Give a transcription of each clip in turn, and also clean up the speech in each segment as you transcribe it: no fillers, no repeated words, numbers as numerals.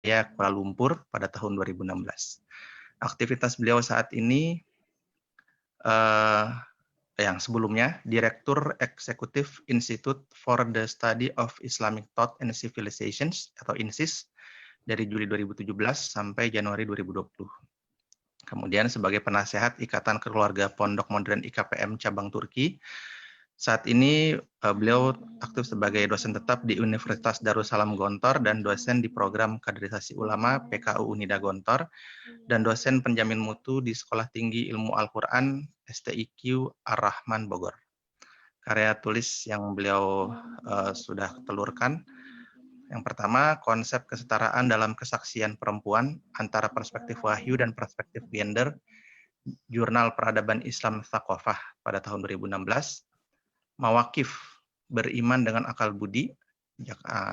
Kuala Lumpur pada tahun 2016. Aktivitas beliau saat ini yang sebelumnya Direktur Eksekutif Institute for the Study of Islamic Thought and Civilizations atau INSIS dari Juli 2017 sampai Januari 2020. Kemudian sebagai penasehat Ikatan Keluarga Pondok Modern IKPM Cabang Turki. Saat ini beliau aktif sebagai dosen tetap di Universitas Darussalam Gontor dan dosen di program Kaderisasi Ulama PKU Unida Gontor dan dosen penjamin mutu di Sekolah Tinggi Ilmu Al-Quran STIQ Ar-Rahman Bogor. Karya tulis yang beliau sudah telurkan. Yang pertama, konsep kesetaraan dalam kesaksian perempuan antara perspektif wahyu dan perspektif gender, Jurnal Peradaban Islam Tsaqofah pada tahun 2016. Mawakif beriman dengan akal budi,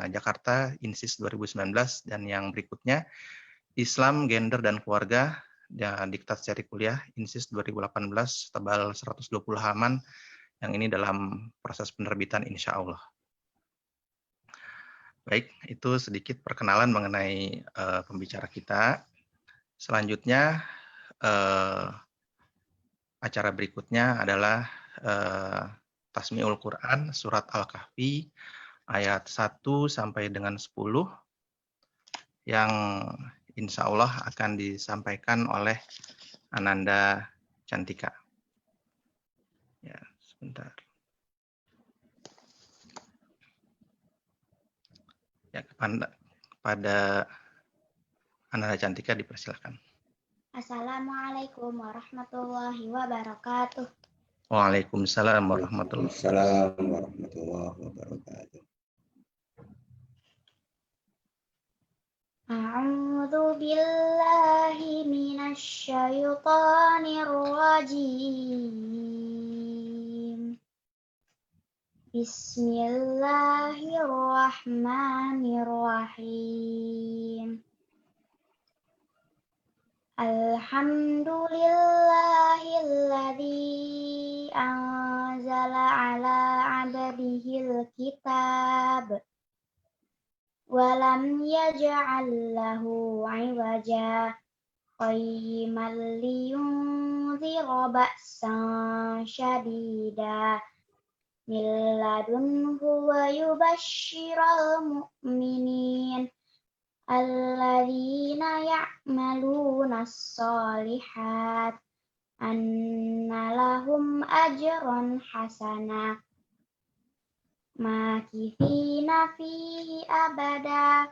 Jakarta, INSIS 2019, dan yang berikutnya, Islam, Gender, dan Keluarga, Diktat Seri Kuliah, INSIS 2018, tebal 120 halaman, yang ini dalam proses penerbitan insya Allah. Baik, itu sedikit perkenalan mengenai pembicara kita. Selanjutnya, acara berikutnya adalah Tasmi'ul Quran, Surat Al-Kahfi, ayat 1 sampai dengan 10, yang insya Allah akan disampaikan oleh Ananda Cantika. Ya, sebentar. Ya, kepada Ananda Cantika dipersilakan. Assalamualaikum warahmatullahi wabarakatuh. Waalaikumsalam warahmatullahi wabarakatuh. A'udzu billahi minasy syaithanir rajim. Bismillahirrahmanirrahim. Alhamdulillahilladzi anzala ala 'abdihil kitab wa lam yaj'al lahu 'iwaja qayyiman liyunzira ba'san syadida min ladunhu wa yubashshiral mu'minin alladzina ya'maluna as-solihat anna lahum ajran hasana makithina fihi abada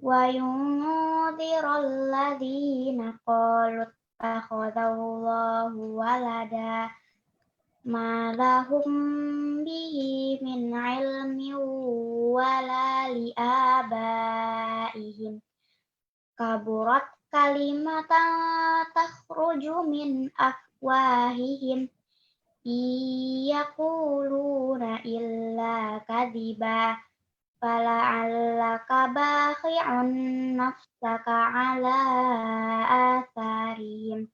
wa yunzirul ladzina qalu ittakhadallahu walada ma lahum bihi min ilmin wala liabaihim kaburat kalimatan takhruju min afwahihim yaquluna illa kadhiba fala'allaka bakhi'un nafsaka ala atharihim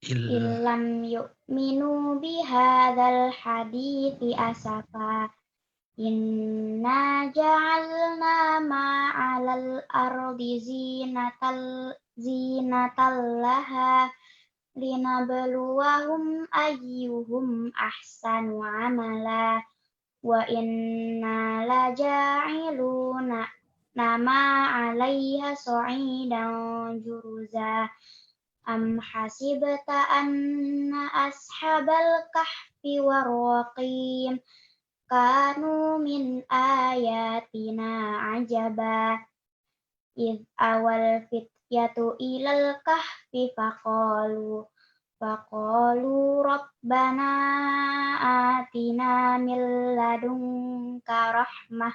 illam yu'minu bihadzal hadithi asafa inna ja'alna ma'alal ardi zinatal laha linabluwahum ayyuhum ahsanu amala wa inna laja'iluna nama 'alaiha sa'idan juruza am hasibta anna ashabal kahfi warraqim kanu min ayatina ajaba id awal fityatu ilal kahfi faqalu rabbana atina min ladunka rahmah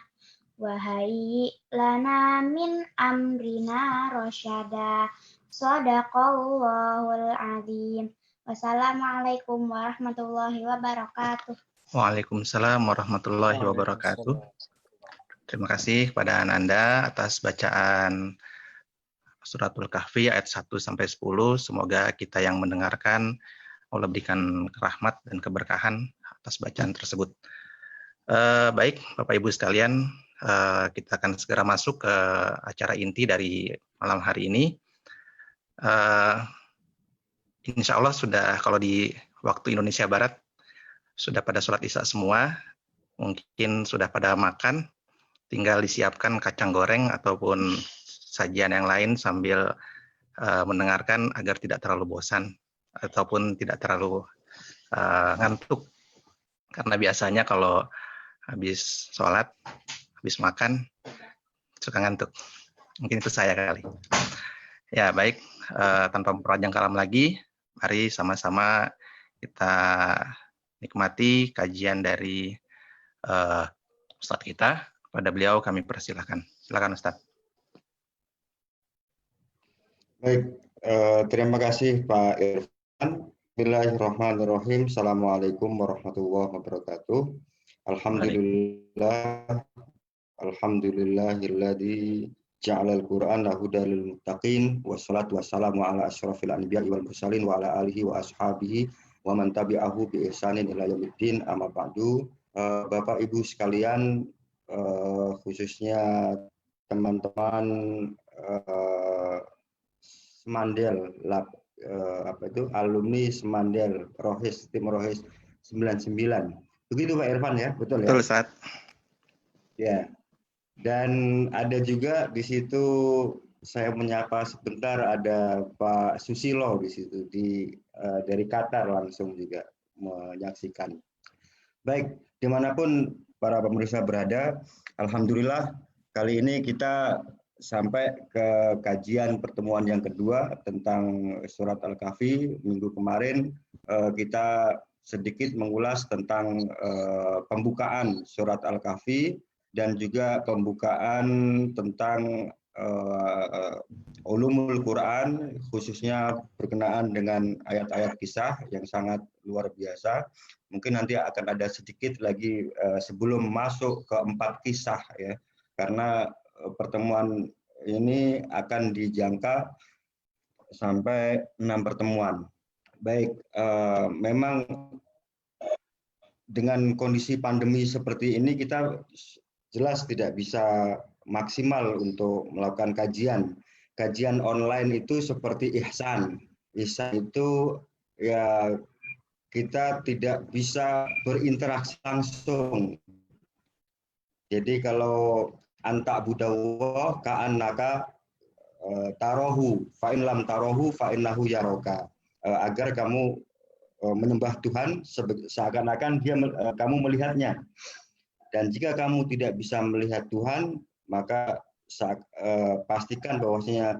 wa hayyi lana min amrina rasyada. Shadaqallahul azim. Wassalamualaikum warahmatullahi wabarakatuh. Waalaikumsalam warahmatullahi wabarakatuh. Terima kasih kepada Ananda atas bacaan Suratul Kahfi ayat 1 sampai 10. Semoga kita yang mendengarkan Allah berikan rahmat dan keberkahan atas bacaan tersebut. Baik, Bapak Ibu sekalian, kita akan segera masuk ke acara inti dari malam hari ini. Insya Allah sudah, kalau di waktu Indonesia Barat, sudah pada sholat isya semua, mungkin sudah pada makan, tinggal disiapkan kacang goreng ataupun sajian yang lain sambil mendengarkan agar tidak terlalu bosan ataupun tidak terlalu ngantuk. Karena biasanya kalau habis sholat, habis makan, suka ngantuk. Mungkin itu saya kali. Ya, baik. Tanpa memperpanjang kalam lagi, mari sama-sama kita nikmati kajian dari Ustadz kita. Pada beliau kami persilahkan. Silakan Ustadz. Baik, terima kasih Pak Irfan. Bismillahirrahmanirrahim. Assalamualaikum warahmatullahi wabarakatuh. Alhamdulillahilladzi ja'alal Qur'ana hudal lil muttaqin wassalatu wassalamu ala asyrafil anbiya'i wal mursalin wa ala alihi wa ashabihi wa man tabi'ahu bi ihsanin ila yaumiddin, amma ba'du. Bapak Ibu sekalian, khususnya teman-teman Semandel, alumni Semandel Rohis, tim Rohis 99. Begitu Pak Irfan ya, betul ya? Betul, Ustaz. Ya. Dan ada juga di situ, saya menyapa sebentar, ada Pak Susilo di situ, dari Qatar langsung juga menyaksikan. Baik, dimanapun para pemirsa berada, alhamdulillah kali ini kita sampai ke kajian pertemuan yang kedua tentang surat Al-Kahfi. Minggu kemarin kita sedikit mengulas tentang pembukaan surat Al-Kahfi dan juga pembukaan tentang ulumul Quran, khususnya berkenaan dengan ayat-ayat kisah yang sangat luar biasa. Mungkin nanti akan ada sedikit lagi sebelum masuk ke 4 kisah ya, karena pertemuan ini akan dijangka sampai 6 pertemuan. Baik, memang dengan kondisi pandemi seperti ini kita jelas tidak bisa maksimal untuk melakukan kajian. Kajian online itu seperti ihsan. Ihsan itu ya kita tidak bisa berinteraksi langsung. Jadi kalau anta budawo ka'annaka tarohu fa'in lam tarohu fa'innahu yaroka, agar kamu menyembah Tuhan seakan-akan kamu melihatnya, dan jika kamu tidak bisa melihat Tuhan maka pastikan bahwasanya,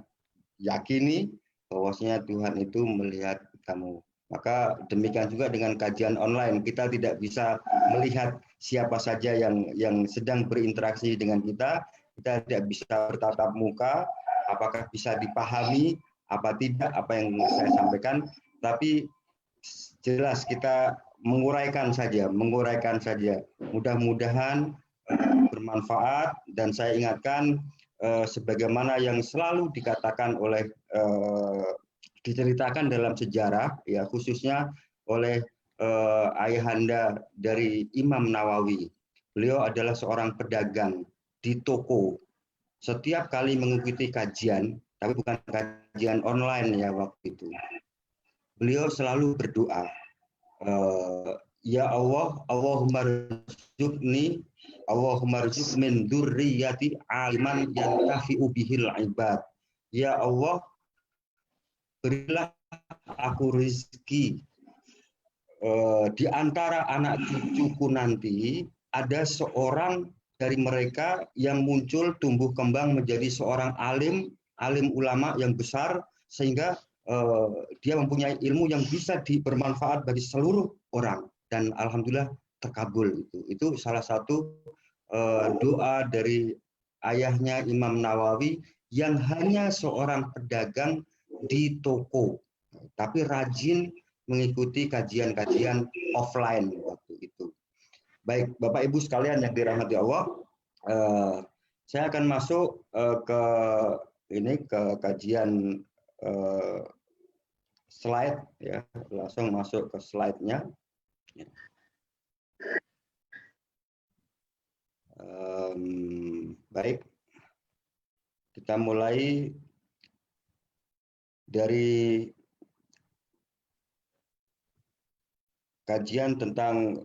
yakini bahwasanya Tuhan itu melihat kamu. Maka demikian juga dengan kajian online, kita tidak bisa melihat siapa saja yang sedang berinteraksi dengan kita tidak bisa bertatap muka, apakah bisa dipahami apa tidak apa yang saya sampaikan, tapi jelas kita menguraikan saja. Mudah-mudahan bermanfaat, dan saya ingatkan sebagaimana yang selalu dikatakan oleh diceritakan dalam sejarah ya, khususnya oleh ayahanda dari Imam Nawawi. Beliau adalah seorang pedagang di toko. Setiap kali mengikuti kajian, tapi bukan kajian online ya waktu itu, beliau selalu berdoa, ya Allah, Allahumma rzuq min dzurriyyati aliman yantafi'u bihil ibad. Ya Allah, berilah aku rezeki di antara anak cucuku nanti ada seorang dari mereka yang muncul tumbuh kembang menjadi seorang alim ulama yang besar, sehingga dia mempunyai ilmu yang bisa bermanfaat bagi seluruh orang, dan alhamdulillah terkabul. Itu salah satu doa dari ayahnya Imam Nawawi yang hanya seorang pedagang di toko, tapi rajin mengikuti kajian-kajian offline waktu itu. Baik, Bapak Ibu sekalian yang dirahmati Allah, saya akan masuk ke kajian slide ya, langsung masuk ke slide-nya. Baik, kita mulai dari kajian tentang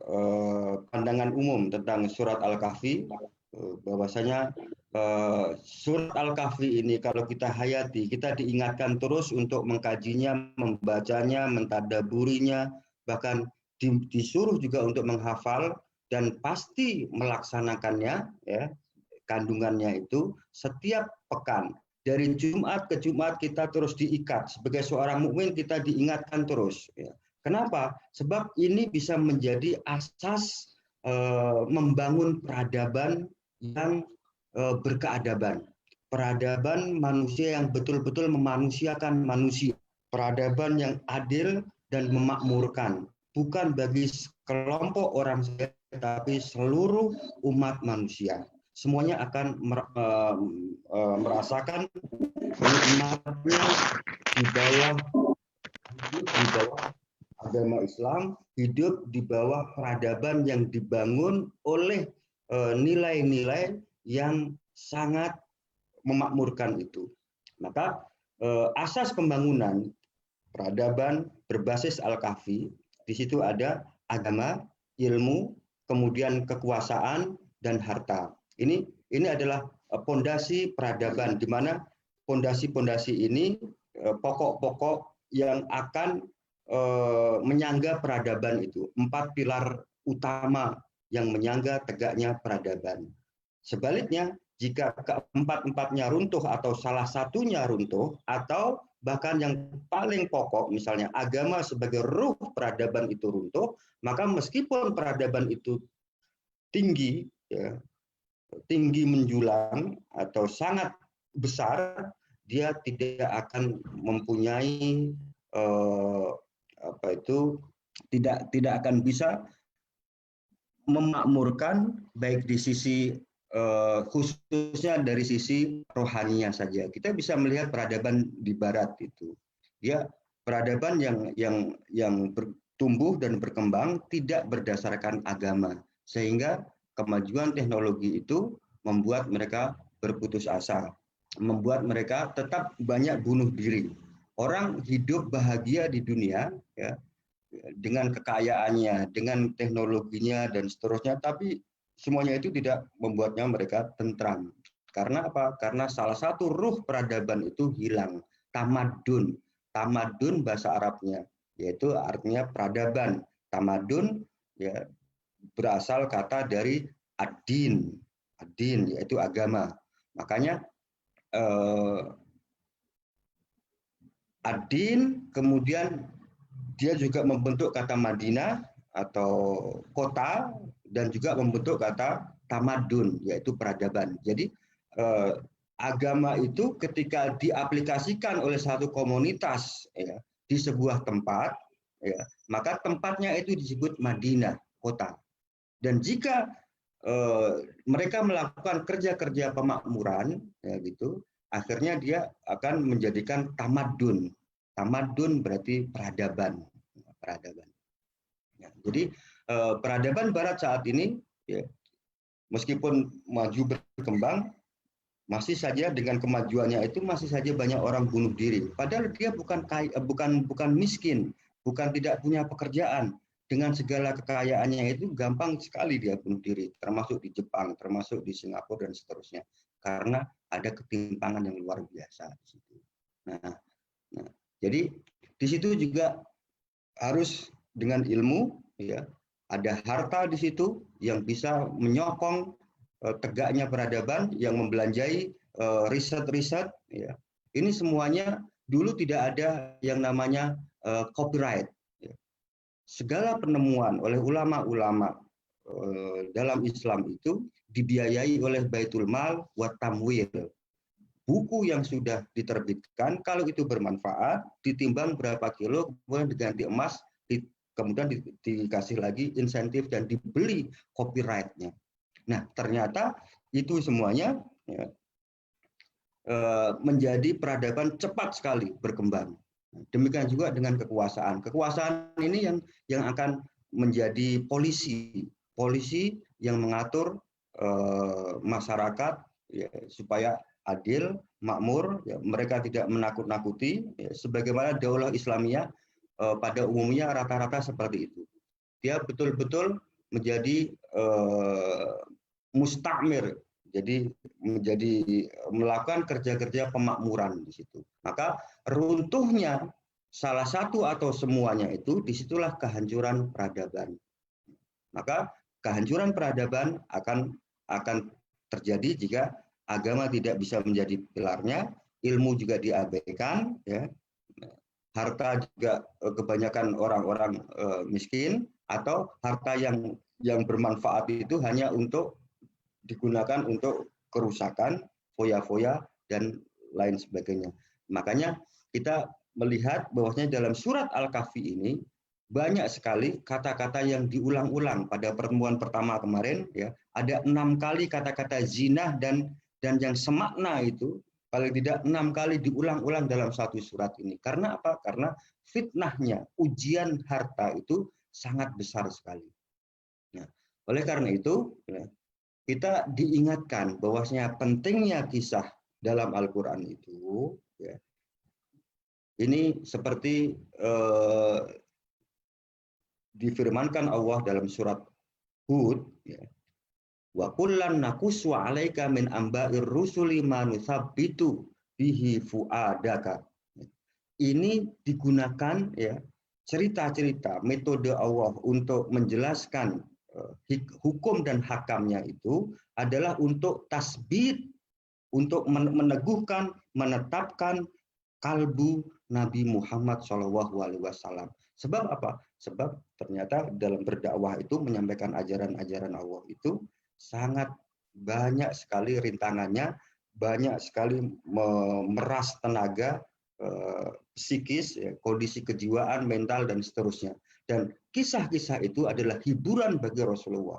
pandangan umum tentang surat Al-Kahfi, bahwasanya surat Al-Kahfi ini kalau kita hayati, kita diingatkan terus untuk mengkajinya, membacanya, mentadaburinya, bahkan disuruh juga untuk menghafal dan pasti melaksanakannya, ya, kandungannya itu setiap pekan. Dari Jumat ke Jumat kita terus diikat. Sebagai seorang mukmin kita diingatkan terus. Ya. Kenapa? Sebab ini bisa menjadi asas membangun peradaban yang berkeadaban. Peradaban manusia yang betul-betul memanusiakan manusia. Peradaban yang adil dan memakmurkan. Bukan bagi kelompok orang saja, tapi seluruh umat manusia. Semuanya akan merasakan nikmatnya di bawah agama Islam, hidup di bawah peradaban yang dibangun oleh nilai-nilai yang sangat memakmurkan itu. Maka asas pembangunan peradaban berbasis Al-Kahfi, di situ ada agama, ilmu, kemudian kekuasaan, dan harta. Ini adalah pondasi peradaban, di mana pondasi-pondasi ini pokok-pokok yang akan menyangga peradaban itu. 4 pilar utama yang menyangga tegaknya peradaban. Sebaliknya, jika keempat-empatnya runtuh atau salah satunya runtuh, atau bahkan yang paling pokok, misalnya agama sebagai ruh peradaban itu runtuh, maka meskipun peradaban itu tinggi, ya, tinggi menjulang atau sangat besar, dia tidak akan mempunyai tidak akan bisa memakmurkan, baik di sisi khususnya dari sisi rohaninya saja. Kita bisa melihat peradaban di Barat itu, ya, peradaban yang bertumbuh dan berkembang tidak berdasarkan agama, sehingga kemajuan teknologi itu membuat mereka berputus asa, membuat mereka tetap banyak bunuh diri. Orang hidup bahagia di dunia, ya, dengan kekayaannya, dengan teknologinya dan seterusnya, tapi semuanya itu tidak membuatnya mereka tentram. Karena apa? Karena salah satu ruh peradaban itu hilang, tamadun. Tamadun bahasa Arabnya, yaitu artinya peradaban. Tamadun, ya, berasal kata dari ad-din, yaitu agama. Makanya ad-din kemudian dia juga membentuk kata Madinah atau kota, dan juga membentuk kata tamadun, yaitu peradaban. Jadi agama itu ketika diaplikasikan oleh satu komunitas, ya, di sebuah tempat, ya, maka tempatnya itu disebut Madinah, kota. Dan jika mereka melakukan kerja-kerja pemakmuran, ya, gitu, akhirnya dia akan menjadikan tamadun. Tamadun berarti peradaban. Ya, jadi peradaban Barat saat ini, ya, meskipun maju berkembang, masih saja dengan kemajuannya itu masih saja banyak orang bunuh diri. Padahal dia bukan miskin, bukan tidak punya pekerjaan. Dengan segala kekayaannya itu gampang sekali dia bunuh diri, termasuk di Jepang, termasuk di Singapura dan seterusnya, karena ada ketimpangan yang luar biasa di situ. Nah, jadi di situ juga harus dengan ilmu, ya, ada harta di situ yang bisa menyokong tegaknya peradaban, yang membelanjai riset-riset, ya. Ini semuanya dulu tidak ada yang namanya copyright. Segala penemuan oleh ulama-ulama dalam Islam itu dibiayai oleh Baitul Mal wa Tamwil. Buku yang sudah diterbitkan, kalau itu bermanfaat, ditimbang berapa kilo, kemudian diganti emas, kemudian dikasih lagi insentif dan dibeli copyright-nya. Nah, ternyata itu semuanya, ya, menjadi peradaban cepat sekali berkembang. Demikian juga dengan kekuasaan. Kekuasaan ini yang akan menjadi polisi yang mengatur masyarakat ya, supaya adil, makmur, ya, mereka tidak menakut-nakuti, ya, sebagaimana daulah Islamiyah pada umumnya rata-rata seperti itu. Dia betul-betul menjadi mustakmir, jadi melakukan kerja-kerja pemakmuran di situ. Maka runtuhnya salah satu atau semuanya itu, disitulah kehancuran peradaban. Maka kehancuran peradaban akan terjadi jika agama tidak bisa menjadi pilarnya, ilmu juga diabaikan, ya. Harta juga kebanyakan orang-orang miskin, atau harta yang bermanfaat itu hanya untuk digunakan untuk kerusakan, foya-foya, dan lain sebagainya. Makanya kita melihat bahwasanya dalam surat Al-Kahfi ini banyak sekali kata-kata yang diulang-ulang. Pada pertemuan pertama kemarin, ya, ada 6 kali kata-kata zina dan yang semakna itu paling tidak 6 kali diulang-ulang dalam satu surat ini. Karena apa? Karena fitnahnya, ujian harta itu sangat besar sekali. Nah, oleh karena itu, ya, kita diingatkan bahwasanya pentingnya kisah dalam Al-Quran itu, ya, ini seperti difirmankan Allah dalam surat Hud, ya, wa kullan naqussu 'alaika min amba'ir rusuli ma nusabbitu bihi fuadaka. Ini digunakan, ya, cerita-cerita metode Allah untuk menjelaskan hukum dan hakamnya itu adalah untuk tasbit, untuk meneguhkan, menetapkan kalbu Nabi Muhammad SAW. Sebab apa? Sebab ternyata dalam berdakwah itu menyampaikan ajaran-ajaran Allah itu sangat banyak sekali rintangannya, banyak sekali memeras tenaga psikis, ya, kondisi kejiwaan, mental, dan seterusnya. Dan kisah-kisah itu adalah hiburan bagi Rasulullah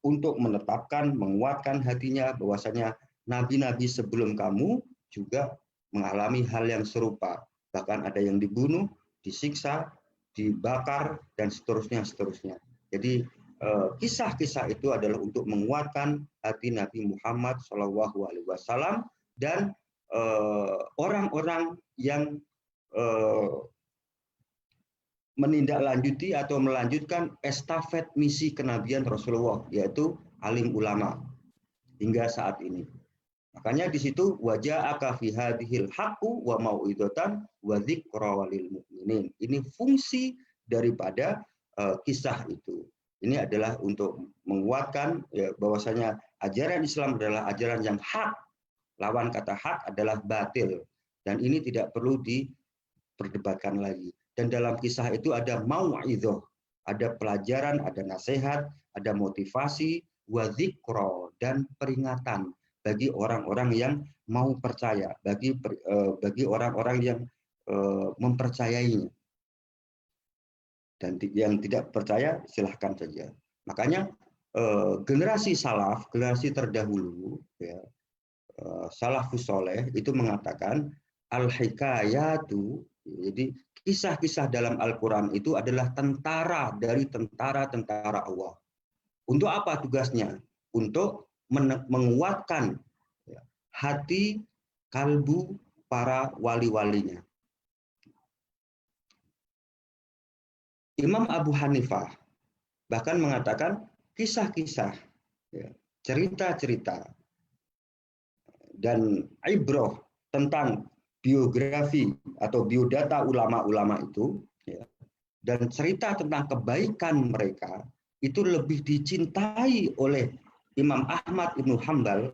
untuk menetapkan, menguatkan hatinya bahwasanya nabi-nabi sebelum kamu juga mengalami hal yang serupa. Bahkan ada yang dibunuh, disiksa, dibakar, dan seterusnya. Jadi kisah-kisah itu adalah untuk menguatkan hati Nabi Muhammad SAW dan orang-orang yang menindaklanjuti atau melanjutkan estafet misi kenabian Rasulullah, yaitu alim ulama hingga saat ini. Makanya di situ waja'aka fi hadhil haqqu wa mau'izatan wa dzikra lil mu'minin. Ini fungsi daripada kisah itu. Ini adalah untuk menguatkan, ya, bahwasanya ajaran Islam adalah ajaran yang hak. Lawan kata hak adalah batil, dan ini tidak perlu diperdebatkan lagi. Dan dalam kisah itu ada mau'izah, ada pelajaran, ada nasihat, ada motivasi, wa dzikra, dan peringatan bagi orang-orang yang mau percaya, bagi orang-orang yang mempercayainya. Dan yang tidak percaya silahkan saja. Makanya generasi salaf, generasi terdahulu, ya, salafus soleh itu mengatakan al-hikayatu, jadi kisah-kisah dalam Al-Quran itu adalah tentara dari tentara-tentara Allah. Untuk apa tugasnya? Untuk menguatkan, ya, hati, kalbu para wali-walinya. Imam Abu Hanifah bahkan mengatakan kisah-kisah, ya, cerita-cerita dan ibroh tentang biografi atau biodata ulama-ulama itu, ya, dan cerita tentang kebaikan mereka itu lebih dicintai oleh Imam Ahmad Ibnu Hanbal,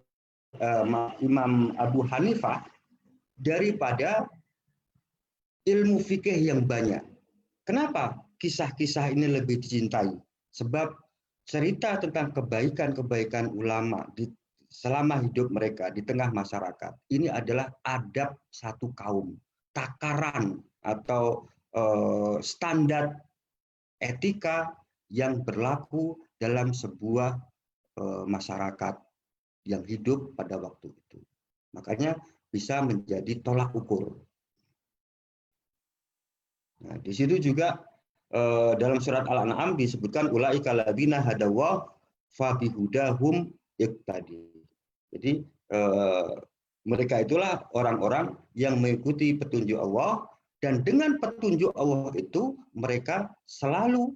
Imam Abu Hanifah, daripada ilmu fikih yang banyak. Kenapa kisah-kisah ini lebih dicintai? Sebab cerita tentang kebaikan-kebaikan ulama selama hidup mereka di tengah masyarakat, ini adalah adab satu kaum, takaran atau standar etika yang berlaku dalam sebuah masyarakat yang hidup pada waktu itu. Makanya bisa menjadi tolak ukur. Nah, di situ juga dalam surat Al-An'am disebutkan ulaika ladzina hadallahu fa bihudahum iqtadi. Jadi mereka itulah orang-orang yang mengikuti petunjuk Allah, dan dengan petunjuk Allah itu mereka selalu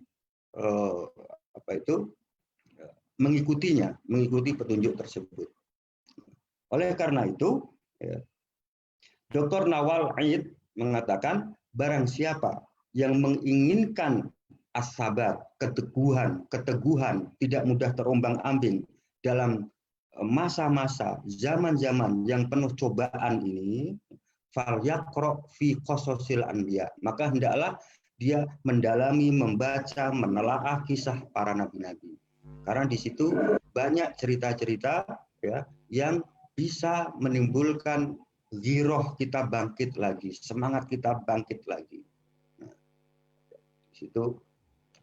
mengikutinya, mengikuti petunjuk tersebut. Oleh karena itu, Dr. Nawal Aid mengatakan, barang siapa yang menginginkan as-sabat, keteguhan, tidak mudah terombang-ambing dalam masa-masa, zaman-zaman yang penuh cobaan ini, falyaqra fi qasasil anbiya, maka hendaklah dia mendalami, membaca, menelaah kisah para nabi-nabi. Karena di situ banyak cerita-cerita ya yang bisa menimbulkan giroh kita bangkit lagi, semangat kita bangkit lagi. Nah, di situ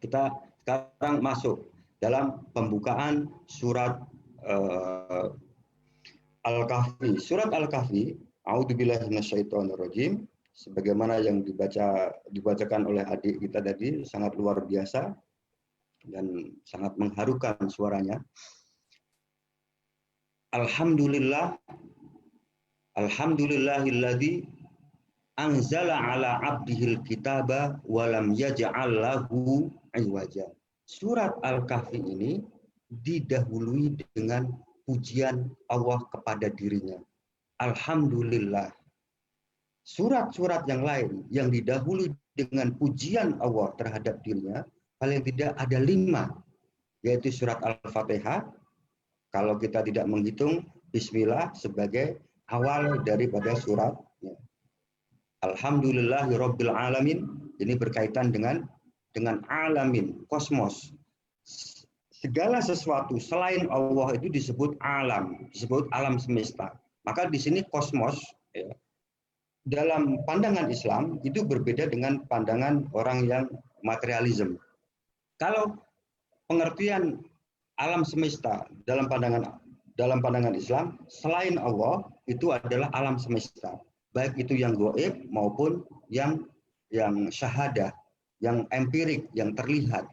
kita sekarang masuk dalam pembukaan surat Al-Kahfi. Surat Al-Kahfi, a'udzubillahi minasyaitonirrajim, sebagaimana yang dibacakan oleh adik kita tadi, sangat luar biasa dan sangat mengharukan suaranya. Alhamdulillahilladzi anzala ala abdihil kitaba wa lam yaj'al lahu iwaja. Surat Al-Kahfi ini didahului dengan pujian Allah kepada dirinya. Alhamdulillah. Surat-surat yang lain yang didahului dengan pujian Allah terhadap dirinya, paling tidak ada 5, yaitu surat Al-Fatihah. Kalau kita tidak menghitung Bismillah sebagai awal daripada surat. Alhamdulillahirabbil alamin, ini berkaitan dengan alamin, kosmos. Segala sesuatu selain Allah itu disebut alam, disebut alam semesta. Maka di sini kosmos ya, dalam pandangan Islam itu berbeda dengan pandangan orang yang materialisme. Kalau pengertian alam semesta dalam pandangan Islam, selain Allah itu adalah alam semesta, baik itu yang gaib maupun yang syahadah, yang empirik, yang terlihat.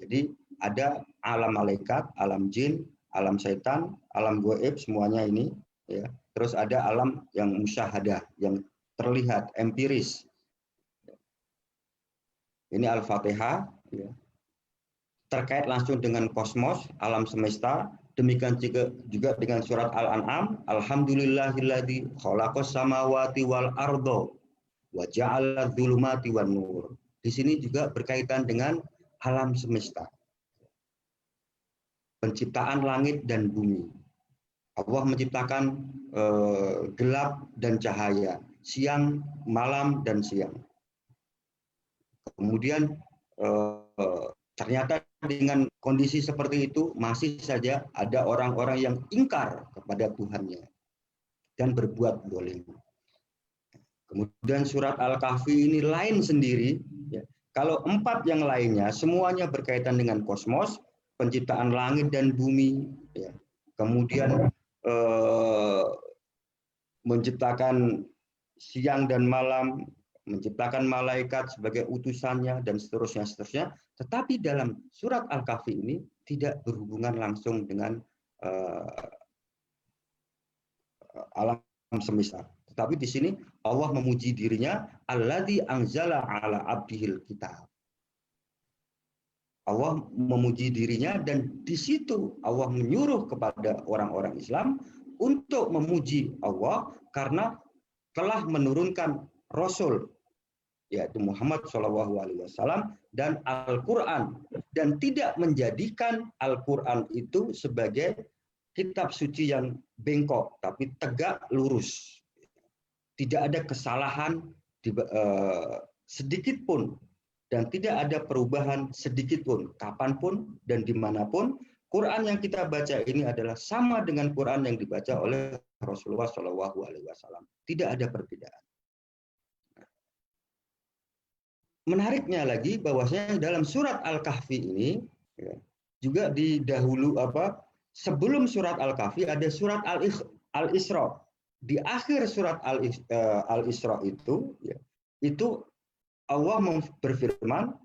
Jadi ada alam malaikat, alam jin, alam setan, alam gaib, semuanya ini ya. Terus ada alam yang musyahadah, yang terlihat, empiris. Ini Al-Fatihah ya. Terkait langsung dengan kosmos, alam semesta. Demikian juga dengan surat Al-An'am, alhamdulillahilladzi khalaqas samawati wal arda wa ja'ala dzulumati wan nur. Di sini juga berkaitan dengan alam semesta. Penciptaan langit dan bumi. Allah menciptakan gelap dan cahaya, siang, malam, dan siang. Kemudian ternyata dengan kondisi seperti itu masih saja ada orang-orang yang ingkar kepada Tuhannya dan berbuat zalim. Kemudian surat Al-Kahfi ini lain sendiri. Ya. Kalau 4 yang lainnya semuanya berkaitan dengan kosmos, penciptaan langit dan bumi, ya. Kemudian menciptakan siang dan malam, menciptakan malaikat sebagai utusannya, dan seterusnya. Tetapi dalam surat Al-Kahfi ini tidak berhubungan langsung dengan alam semesta. Tetapi di sini Allah memuji dirinya, alladzi anzala ala abdihil kitab. Allah memuji dirinya, dan di situ Allah menyuruh kepada orang-orang Islam untuk memuji Allah karena telah menurunkan Rasul, yaitu Muhammad SAW dan Al-Quran, dan tidak menjadikan Al-Quran itu sebagai kitab suci yang bengkok, tapi tegak lurus. Tidak ada kesalahan sedikit pun, dan tidak ada perubahan sedikit pun, kapanpun dan dimanapun. Quran yang kita baca ini adalah sama dengan Quran yang dibaca oleh Rasulullah SAW. Tidak ada perbedaan. Menariknya lagi bahwasanya dalam surat Al-Kahfi ini ya, juga sebelum surat Al-Kahfi ada surat Al-Isra. Di akhir surat Al-Isra itu ya, itu Allah berfirman,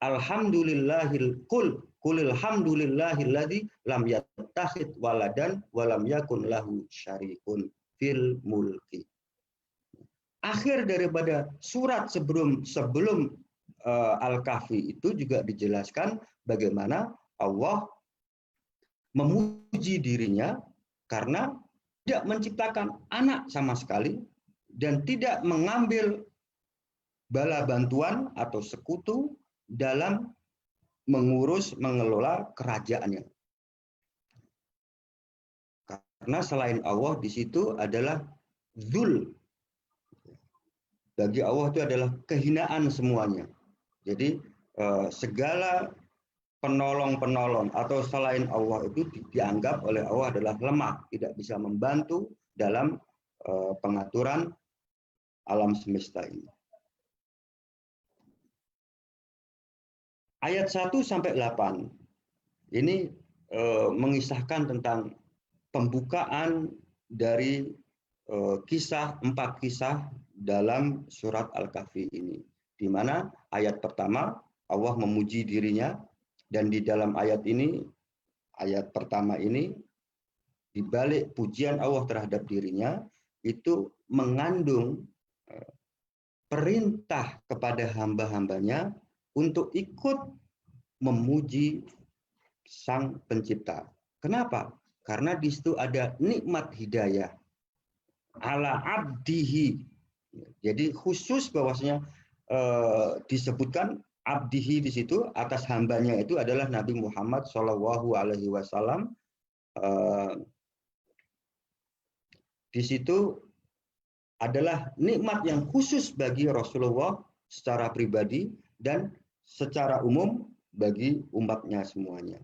Alhamdulillahil qul Qulil hamdulillahilladzi lam yattakhid waladan wa lam yakun lahu syarikun fil mulki. Akhir daripada surat sebelum Al-Kahfi itu juga dijelaskan bagaimana Allah memuji dirinya karena tidak menciptakan anak sama sekali dan tidak mengambil bala bantuan atau sekutu dalam mengurus, mengelola kerajaannya. Karena selain Allah di situ adalah Dzul. Bagi Allah itu adalah kehinaan semuanya. Jadi segala penolong-penolong atau selain Allah itu dianggap oleh Allah adalah lemah, tidak bisa membantu dalam pengaturan alam semesta ini. Ayat 1 sampai 8 ini mengisahkan tentang pembukaan dari empat kisah dalam surat Al-Kahfi ini, di mana ayat pertama Allah memuji dirinya, dan di dalam ayat pertama ini di balik pujian Allah terhadap dirinya itu mengandung perintah kepada hamba-hambanya untuk ikut memuji Sang Pencipta. Kenapa? Karena di situ ada nikmat hidayah ala abdihi. Jadi khusus bahwasanya disebutkan abdihi di situ atas hambanya itu adalah Nabi Muhammad SAW. Di situ adalah nikmat yang khusus bagi Rasulullah secara pribadi dan secara umum bagi umatnya semuanya.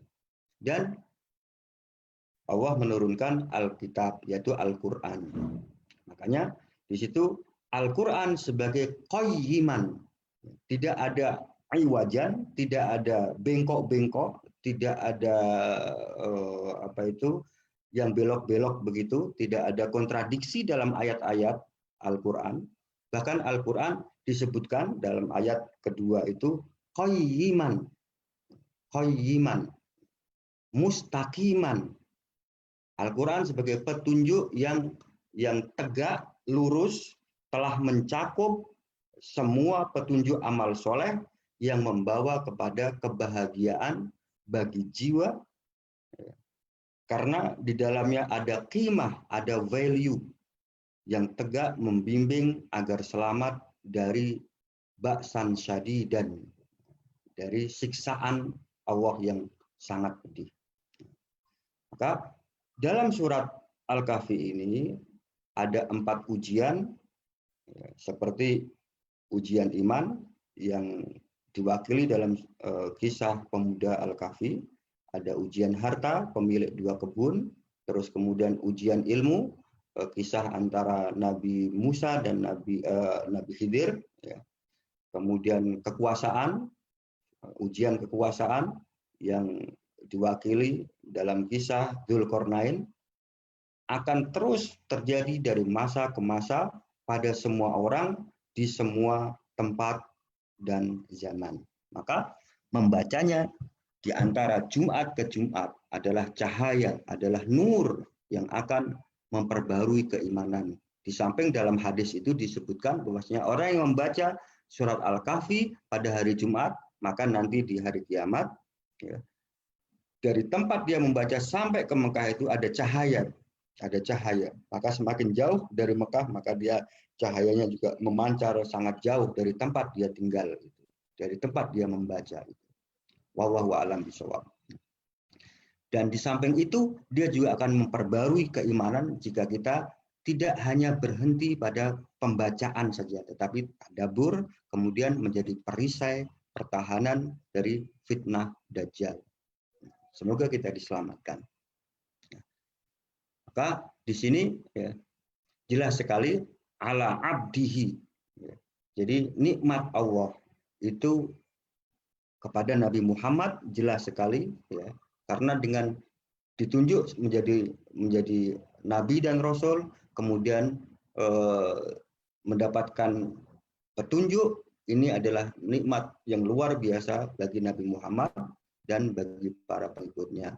Dan Allah menurunkan Alkitab, yaitu Al-Quran. Makanya di situ Al-Quran sebagai qayyiman, tidak ada iwajan, tidak ada bengkok-bengkok, tidak ada yang belok-belok begitu, tidak ada kontradiksi dalam ayat-ayat Al-Quran. Bahkan Al-Quran disebutkan dalam ayat kedua itu qayyiman, mustaqiman. Al-Quran sebagai petunjuk yang tegak, lurus, telah mencakup semua petunjuk amal soleh yang membawa kepada kebahagiaan bagi jiwa, karena di dalamnya ada qimah, ada value yang tegak membimbing agar selamat dari ba'san syadidan, dari siksaan Allah yang sangat pedih. Maka dalam surat Al-Kahfi ini ada 4 ujian, seperti ujian iman yang diwakili dalam kisah pemuda Al-Kahfi, ada ujian harta, pemilik 2 kebun, terus kemudian ujian ilmu, kisah antara Nabi Musa dan Nabi Khidir, ya. Kemudian kekuasaan, ujian kekuasaan yang diwakili dalam kisah Dzulqarnain, akan terus terjadi dari masa ke masa pada semua orang di semua tempat dan zaman. Maka membacanya di antara Jumat ke Jumat adalah cahaya, adalah nur yang akan memperbarui keimanan. Di samping dalam hadis itu disebutkan bahwasanya orang yang membaca surat Al-Kahfi pada hari Jumat, maka nanti di hari kiamat, ya, dari tempat dia membaca sampai ke Mekah itu ada cahaya. Maka semakin jauh dari Mekah, maka dia cahayanya juga memancar sangat jauh dari tempat dia tinggal, dari tempat dia membaca. Wallahu a'lam bishawab. Dan di samping itu, dia juga akan memperbarui keimanan jika kita tidak hanya berhenti pada pembacaan saja, tetapi tadabbur, kemudian menjadi perisai pertahanan dari fitnah Dajjal. Semoga kita diselamatkan. Maka di sini ya, jelas sekali ala abdihi. Ya. Jadi nikmat Allah itu kepada Nabi Muhammad jelas sekali, ya, karena dengan ditunjuk menjadi nabi dan rasul, kemudian mendapatkan petunjuk, ini adalah nikmat yang luar biasa bagi Nabi Muhammad, dan bagi para pengikutnya.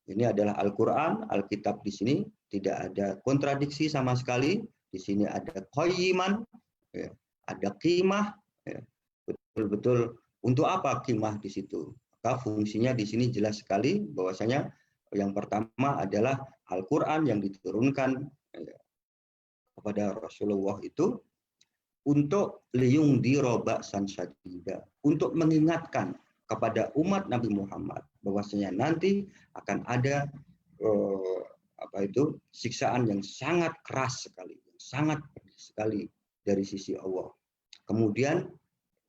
Ini adalah Al-Quran, Alkitab di sini tidak ada kontradiksi sama sekali. Di sini ada qayyiman, ya, ada qimah, ya, betul-betul untuk apa qimah di situ. Maka fungsinya di sini jelas sekali bahwasanya yang pertama adalah Al-Quran yang diturunkan ya, kepada Rasulullah itu untuk liyung dirobaksan syadida, untuk mengingatkan kepada umat Nabi Muhammad bahwasanya nanti akan ada siksaan yang sangat keras sekali, sangat pedih sekali dari sisi Allah. Kemudian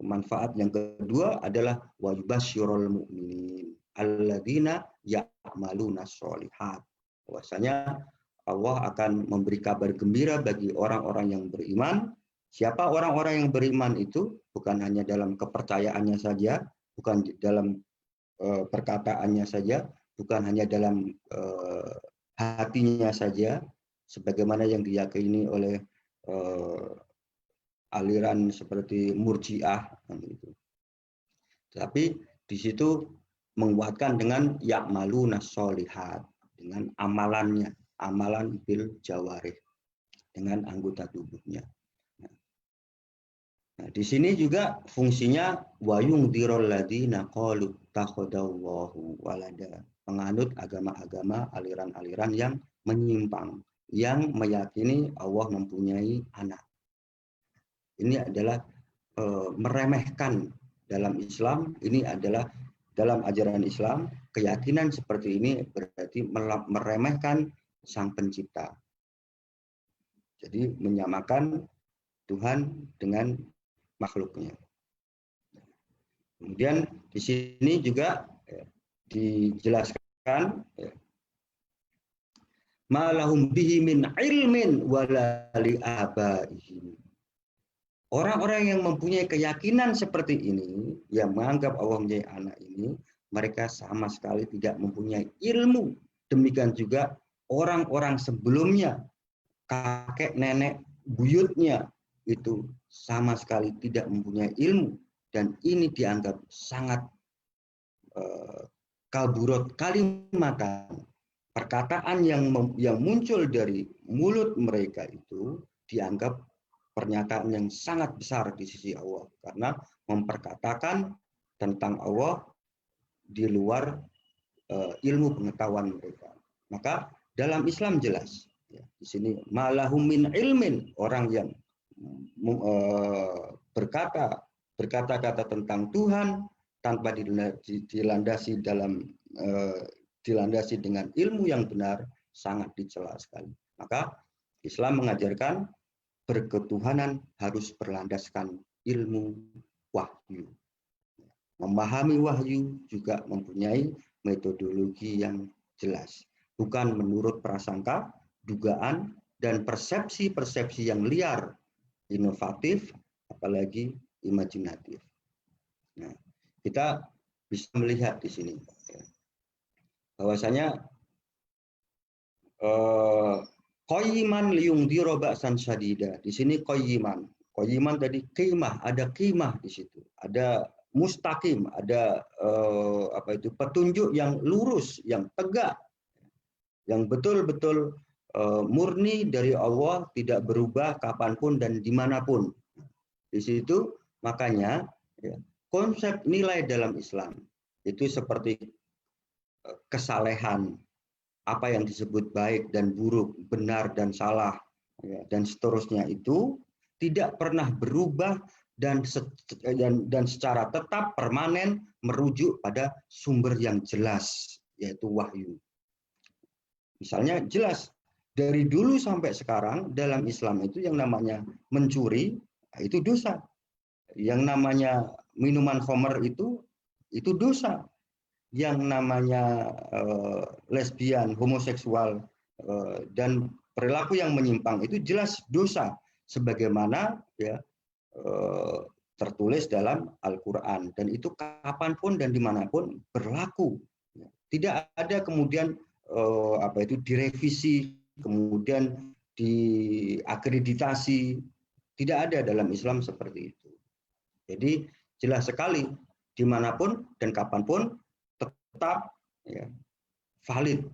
manfaat yang kedua adalah wa yubasyirul mu'minin alladzina ya'maluna sholihat. Bahwasanya Allah akan memberi kabar gembira bagi orang-orang yang beriman. Siapa orang-orang yang beriman itu? Bukan hanya dalam kepercayaannya saja, bukan dalam perkataannya saja, bukan hanya dalam hatinya saja, sebagaimana yang diyakini oleh aliran seperti Murji'ah, gitu. Tapi di situ menguatkan dengan ya'maluna sholihat, dengan amalannya, amalan bil jawarih, dengan anggota tubuhnya. Nah, di sini juga fungsinya wayung dirol ladina qalu takhadallahu walada, penganut agama-agama aliran-aliran yang menyimpang, yang meyakini Allah mempunyai anak. Ini adalah meremehkan dalam Islam. Ini adalah dalam ajaran Islam, keyakinan seperti ini berarti meremehkan Sang Pencipta. Jadi menyamakan Tuhan dengan makhluknya. Kemudian di sini juga dijelaskan ma lahum bihi min ilmin wala li abaihim. Orang-orang yang mempunyai keyakinan seperti ini, yang menganggap Allah mempunyai anak ini, mereka sama sekali tidak mempunyai ilmu. Demikian juga orang-orang sebelumnya, kakek nenek buyutnya itu sama sekali tidak mempunyai ilmu, dan ini dianggap sangat kaburot kalimatan, perkataan yang muncul dari mulut mereka itu dianggap pernyataan yang sangat besar di sisi Allah, karena memperkatakan tentang Allah di luar ilmu pengetahuan mereka. Maka dalam Islam jelas ya, di sini malahum min ilmin, orang yang berkata-kata tentang Tuhan tanpa dilandasi dengan ilmu yang benar, sangat dicela sekali. Maka Islam mengajarkan berketuhanan harus berlandaskan ilmu wahyu. Memahami wahyu juga mempunyai metodologi yang jelas, bukan menurut prasangka, dugaan, dan persepsi-persepsi yang liar, inovatif, apalagi imajinatif. Nah, kita bisa melihat di sini bahwasanya qayyiman liyung dirobaksan syadida. Di sini qayyiman. Qayyiman tadi qimah, ada qimah di situ. Ada mustaqim, ada petunjuk yang lurus, yang tegak, yang betul-betul murni dari Allah, tidak berubah kapanpun dan dimanapun. Di situ makanya ya, konsep nilai dalam Islam itu seperti kesalehan, apa yang disebut baik dan buruk, benar dan salah, ya, dan seterusnya itu tidak pernah berubah dan secara tetap permanen merujuk pada sumber yang jelas, yaitu wahyu. Misalnya jelas dari dulu sampai sekarang dalam Islam itu yang namanya mencuri itu dosa, yang namanya minuman khamr itu dosa, yang namanya lesbian, homoseksual, dan perilaku yang menyimpang itu jelas dosa, sebagaimana ya tertulis dalam Al-Quran, dan itu kapanpun dan dimanapun berlaku. Tidak ada kemudian direvisi, kemudian diakreditasi, tidak ada dalam Islam seperti itu. Jadi jelas sekali dimanapun dan kapanpun tetap ya, valid.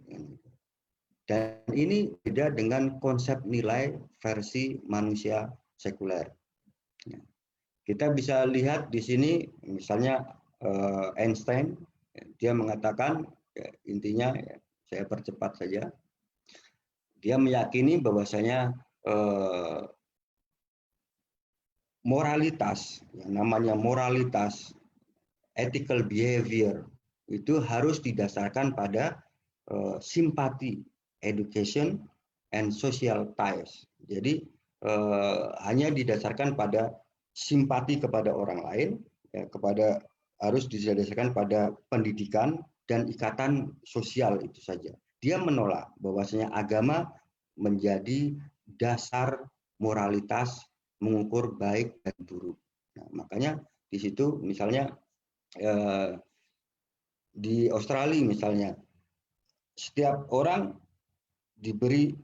Dan ini beda dengan konsep nilai versi manusia sekuler. Kita bisa lihat di sini misalnya Einstein, dia mengatakan ya, intinya ya, saya percepat saja. Dia meyakini bahwasanya moralitas, yang namanya moralitas, ethical behavior itu harus didasarkan pada simpati, education, and social ties. Jadi hanya didasarkan pada simpati kepada orang lain, ya, harus didasarkan pada pendidikan dan ikatan sosial itu saja. Dia menolak bahwasanya agama menjadi dasar moralitas mengukur baik dan buruk. Nah, makanya di situ misalnya di Australia misalnya setiap orang diberi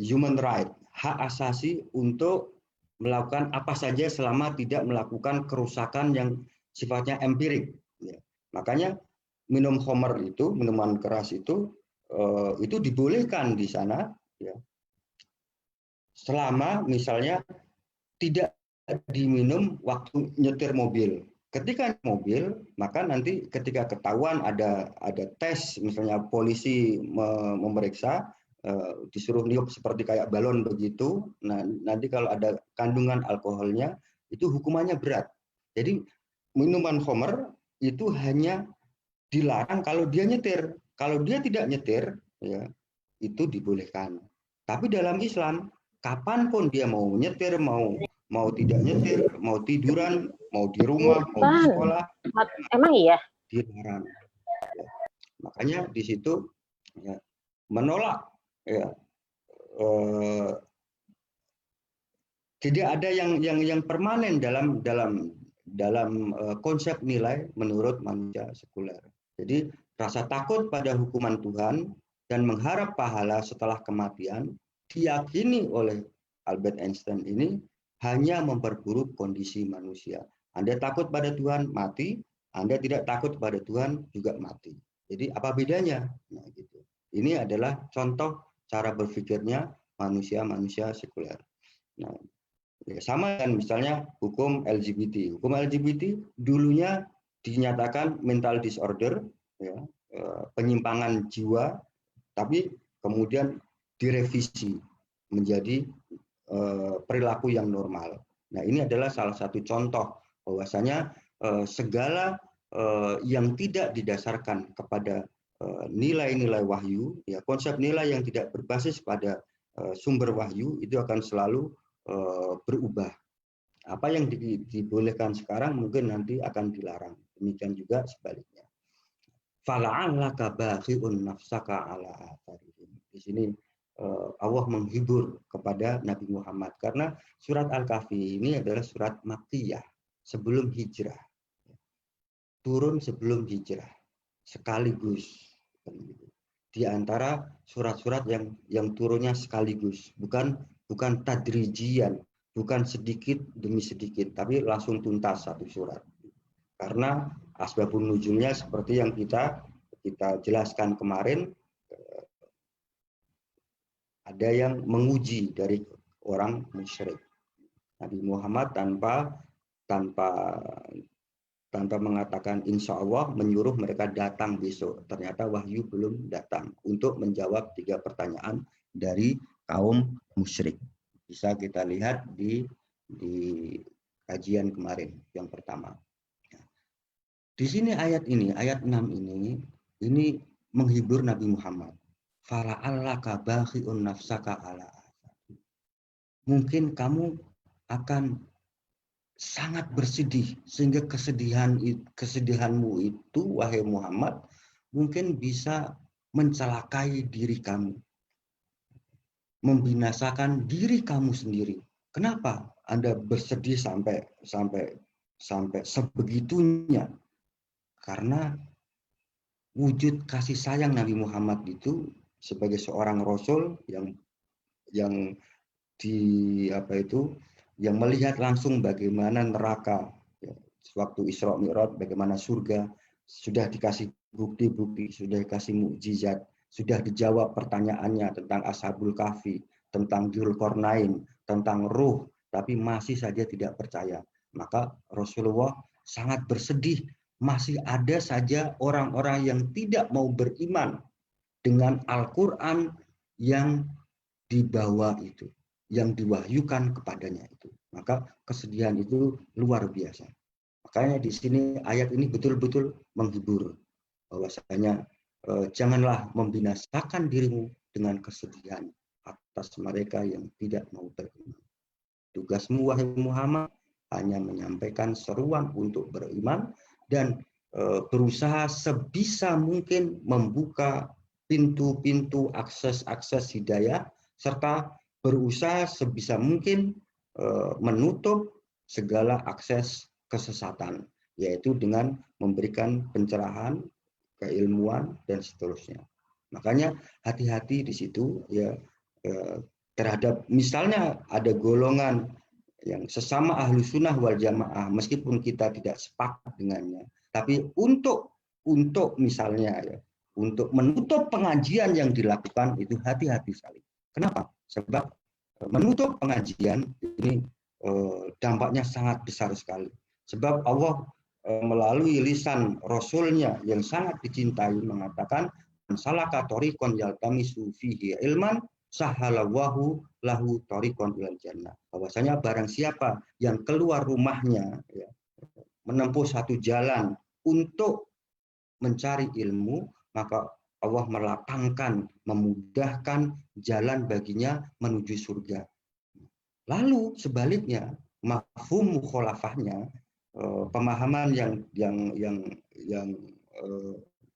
human right, hak asasi untuk melakukan apa saja selama tidak melakukan kerusakan yang sifatnya empirik. Ya. Makanya minum khamar itu, minuman keras itu dibolehkan di sana, ya. Selama misalnya tidak diminum waktu nyetir mobil. Ketika mobil, maka nanti ketika ketahuan ada tes, misalnya polisi memeriksa, disuruh niup seperti kayak balon begitu. Nah, nanti kalau ada kandungan alkoholnya, itu hukumannya berat. Jadi minuman khamar itu hanya dilarang kalau dia nyetir. Kalau dia tidak nyetir, ya itu dibolehkan. Tapi dalam Islam, kapanpun dia mau nyetir, mau tidak nyetir, mau tiduran, mau di rumah, mau di sekolah, emang iya dilarang. Ya. Makanya di situ ya, menolak, ya, tidak ada yang permanen dalam konsep nilai menurut manusia sekuler. Jadi rasa takut pada hukuman Tuhan dan mengharap pahala setelah kematian diyakini oleh Albert Einstein ini hanya memperburuk kondisi manusia. Anda takut pada Tuhan, mati. Anda tidak takut pada Tuhan, juga mati. Jadi apa bedanya? Nah, gitu. Ini adalah contoh cara berpikirnya manusia sekuler. Nah, ya, sama kan misalnya hukum LGBT. Hukum LGBT dulunya dinyatakan mental disorder, ya, penyimpangan jiwa, tapi kemudian direvisi menjadi perilaku yang normal. Nah, ini adalah salah satu contoh bahwasanya segala yang tidak didasarkan kepada nilai-nilai wahyu, ya konsep nilai yang tidak berbasis pada sumber wahyu itu akan selalu berubah. Apa yang dibolehkan sekarang mungkin nanti akan dilarang. Demikian juga sebaliknya. Fala'allaka bakhi'un nafsaka ala atharihim. Di sini Allah menghibur kepada Nabi Muhammad karena surat Al-Kahfi ini adalah surat Makkiyah, sebelum hijrah. Turun sebelum hijrah sekaligus. Di antara surat-surat yang turunnya sekaligus, bukan tadrijian, bukan sedikit demi sedikit, tapi langsung tuntas satu surat. Karena asbabun nuzulnya seperti yang kita jelaskan kemarin, ada yang menguji dari orang musyrik. Nabi Muhammad tanpa mengatakan insya Allah menyuruh mereka datang besok. Ternyata wahyu belum datang untuk menjawab 3 pertanyaan dari kaum musyrik. Bisa kita lihat di kajian kemarin yang pertama. Di sini ayat 6 ini menghibur Nabi Muhammad. Fala'allaka bakhi'un nafsaka ala athari. Mungkin kamu akan sangat bersedih sehingga kesedihanmu itu wahai Muhammad mungkin bisa mencelakai diri kamu, membinasakan diri kamu sendiri. Kenapa Anda bersedih sampai sebegitunya? Karena wujud kasih sayang Nabi Muhammad itu sebagai seorang rasul yang melihat langsung bagaimana neraka, ya, waktu Isra Mi'raj, bagaimana surga, sudah dikasih bukti-bukti, sudah dikasih mukjizat, sudah dijawab pertanyaannya tentang Ashabul Kahfi, tentang Dzulqarnain, tentang ruh, tapi masih saja tidak percaya. Maka Rasulullah sangat bersedih, masih ada saja orang-orang yang tidak mau beriman dengan Al-Quran yang dibawa itu, yang diwahyukan kepadanya itu. Maka kesedihan itu luar biasa. Makanya di sini ayat ini betul-betul menghibur, bahwasanya janganlah membinasakan dirimu dengan kesedihan atas mereka yang tidak mau beriman. Tugasmu wahai Muhammad hanya menyampaikan seruan untuk beriman dan berusaha sebisa mungkin membuka pintu-pintu akses-akses hidayah, serta berusaha sebisa mungkin menutup segala akses kesesatan, yaitu dengan memberikan pencerahan, keilmuan, dan seterusnya. Makanya hati-hati di situ ya, terhadap misalnya ada golongan yang sesama ahlu sunnah wal jamaah, meskipun kita tidak sepakat dengannya, tapi untuk misalnya ya, untuk menutup pengajian yang dilakukan itu hati-hati sekali. Kenapa? Sebab menutup pengajian ini dampaknya sangat besar sekali. Sebab Allah melalui lisan Rasulnya yang sangat dicintai mengatakan, salaka thoriqan yaltamisu fihi ilman sahalallahu lahu thoriqan ilal jannah. Bahwasanya barang siapa yang keluar rumahnya ya, menempuh satu jalan untuk mencari ilmu, maka Allah melapangkan, memudahkan jalan baginya menuju surga. Lalu sebaliknya, mafhum mukhalafahnya, pemahaman yang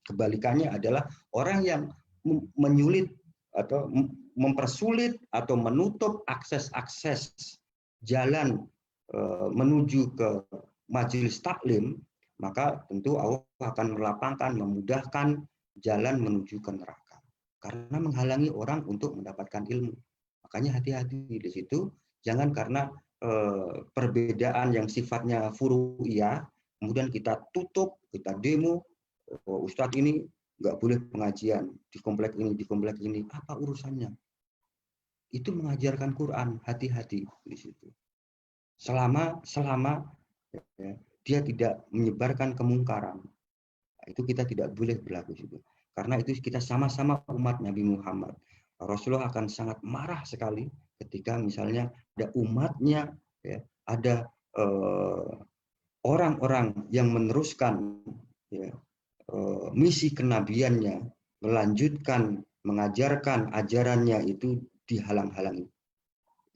kebalikannya adalah orang yang menyulit atau mempersulit atau menutup akses-akses jalan menuju ke majelis taklim, maka tentu Allah akan melapangkan, memudahkan jalan menuju ke neraka karena menghalangi orang untuk mendapatkan ilmu. Makanya hati-hati di situ, jangan karena perbedaan yang sifatnya furu'iyah kemudian kita tutup, kita demo, Ustadz ini nggak boleh pengajian di komplek ini, apa urusannya? Itu mengajarkan Quran, hati-hati di situ. Selama ya, dia tidak menyebarkan kemungkaran, itu kita tidak boleh berlaku situ. Karena itu kita sama-sama umat Nabi Muhammad. Rasulullah akan sangat marah sekali ketika misalnya ada umatnya, ya, ada orang-orang yang meneruskan ya, misi kenabiannya, melanjutkan mengajarkan ajarannya itu dihalang-halangi.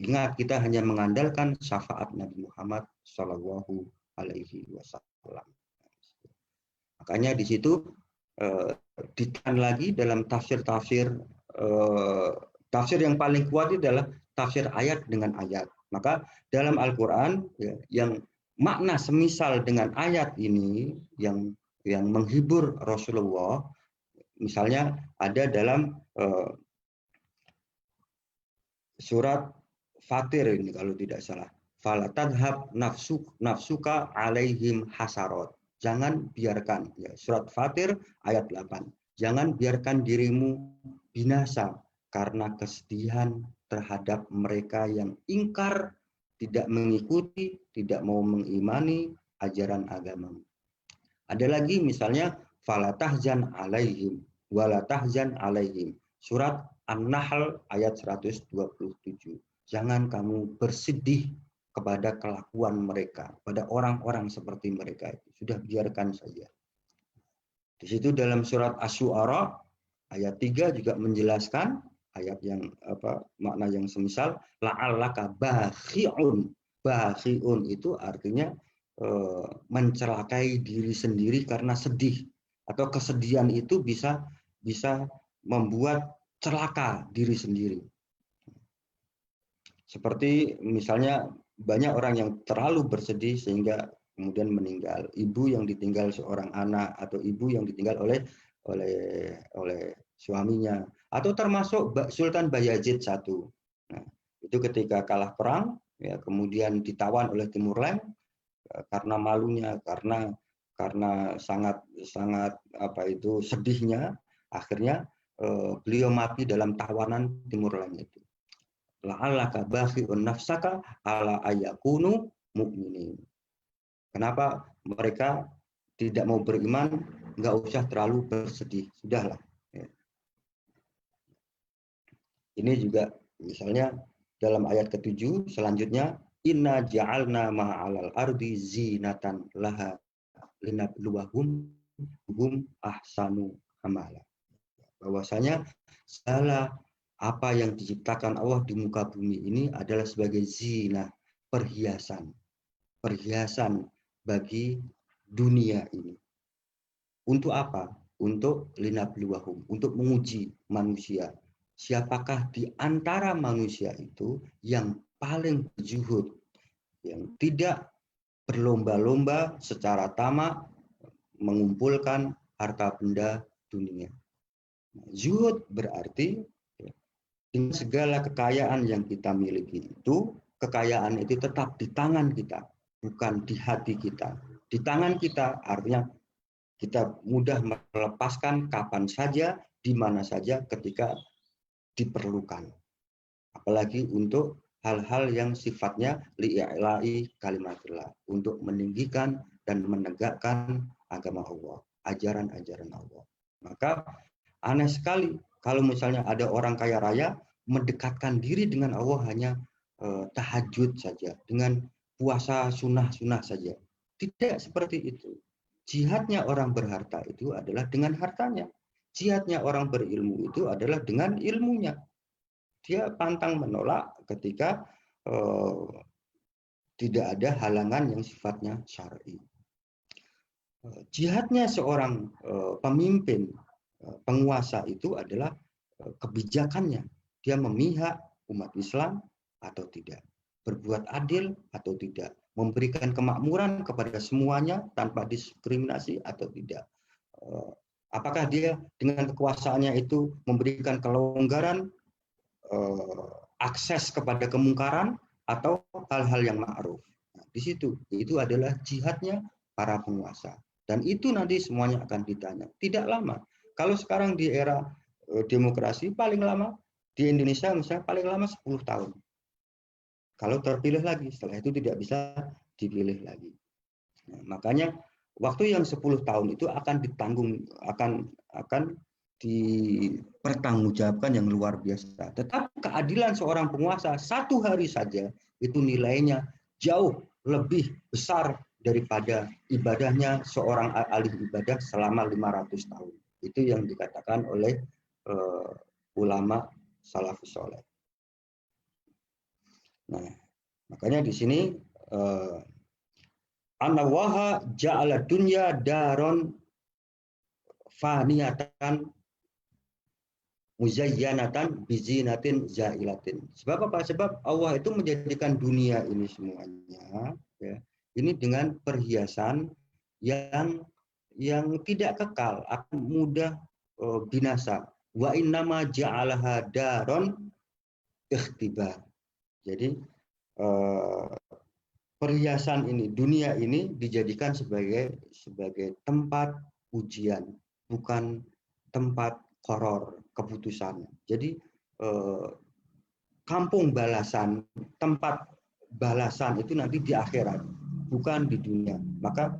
Ingat, kita hanya mengandalkan syafaat Nabi Muhammad Shallallahu Alaihi Wasallam. Makanya di situ ditekan lagi dalam tafsir yang paling kuat itu adalah tafsir ayat dengan ayat. Maka dalam Al-Quran ya, yang makna semisal dengan ayat ini yang menghibur Rasulullah, misalnya ada dalam surat Fatir ini kalau tidak salah, falatadhab nafsuka alaihim hasarot. Jangan biarkan, ya, surat Fatir ayat 8. Jangan biarkan dirimu binasa karena kesedihan terhadap mereka yang ingkar, tidak mengikuti, tidak mau mengimani ajaran agama. Ada lagi misalnya falatahzan alaihim walatahzan alaihim. Surat An-Nahl ayat 127. Jangan kamu bersedih kepada kelakuan mereka, pada orang-orang seperti mereka itu. Sudah biarkan saja. Di situ dalam surat Asy-Syu'ara ayat 3 juga menjelaskan ayat yang makna yang semisal la'allaka bakhi'un. Bakhi'un itu artinya mencelakai diri sendiri karena sedih, atau kesedihan itu bisa membuat celaka diri sendiri. Seperti misalnya banyak orang yang terlalu bersedih sehingga kemudian meninggal, ibu yang ditinggal seorang anak atau ibu yang ditinggal oleh suaminya, atau termasuk Sultan Bayazid I. Nah, itu ketika kalah perang ya, kemudian ditawan oleh Timur Leng, karena malunya, karena sangat sedihnya, akhirnya beliau mati dalam tawanan timur langit itu. La'allaka bakhi'un nafsaka ala ayakunu mu'minin. Kenapa mereka tidak mau beriman? Nggak usah terlalu bersedih, sudahlah. Ini juga misalnya dalam ayat ke-7 selanjutnya, inna ja'alna ma'alal ardi zinatan laha linabluwahum hum ahsanu amala. Bahwasanya segala apa yang diciptakan Allah di muka bumi ini adalah sebagai zina, perhiasan bagi dunia ini. Untuk apa? Untuk linabluwahum, untuk menguji manusia. Siapakah di antara manusia itu yang paling zuhud, yang tidak berlomba-lomba secara tamak mengumpulkan harta benda dunia. Zuhud berarti dengan segala kekayaan yang kita miliki itu, kekayaan itu tetap di tangan kita, bukan di hati kita. Di tangan kita artinya kita mudah melepaskan kapan saja, di mana saja ketika diperlukan. Apalagi untuk hal-hal yang sifatnya li'i'la'i kalimatillah, untuk meninggikan dan menegakkan agama Allah, ajaran-ajaran Allah. Maka aneh sekali kalau misalnya ada orang kaya raya mendekatkan diri dengan Allah hanya tahajud saja, dengan puasa sunnah-sunnah saja. Tidak seperti itu. Jihadnya orang berharta itu adalah dengan hartanya. Jihadnya orang berilmu itu adalah dengan ilmunya. Dia pantang menolak ketika tidak ada halangan yang sifatnya syar'i. Jihadnya seorang pemimpin, penguasa itu adalah kebijakannya. Dia memihak umat Islam atau tidak, berbuat adil atau tidak, memberikan kemakmuran kepada semuanya tanpa diskriminasi atau tidak. Apakah dia dengan kekuasaannya itu memberikan kelonggaran, akses kepada kemungkaran atau hal-hal yang ma'ruf. Nah, di situ itu adalah jihadnya para penguasa, dan itu nanti semuanya akan ditanya. Tidak lama. Kalau sekarang di era demokrasi paling lama di Indonesia misalnya paling lama 10 tahun. Kalau terpilih lagi, setelah itu tidak bisa dipilih lagi. Nah, makanya waktu yang 10 tahun itu akan ditanggung, akan dipertanggungjawabkan yang luar biasa. Tetapi keadilan seorang penguasa 1 hari saja itu nilainya jauh lebih besar daripada ibadahnya seorang ahli ibadah selama 500 tahun. Itu yang dikatakan oleh ulama salafus saleh. Nah, makanya di sini Anawaha ja'ala dunya daron faniyatan muzayyanatan bizinatin zailatin. Sebab apa? Sebab Allah itu menjadikan dunia ini semuanya, ya, ini dengan perhiasan yang tidak kekal, akan mudah binasa. Wa innama ja'alaha daron ikhtibar. Jadi perhiasan ini, dunia ini dijadikan sebagai tempat ujian, bukan tempat koror, keputusan. Jadi kampung balasan, tempat balasan itu nanti di akhirat, bukan di dunia. Maka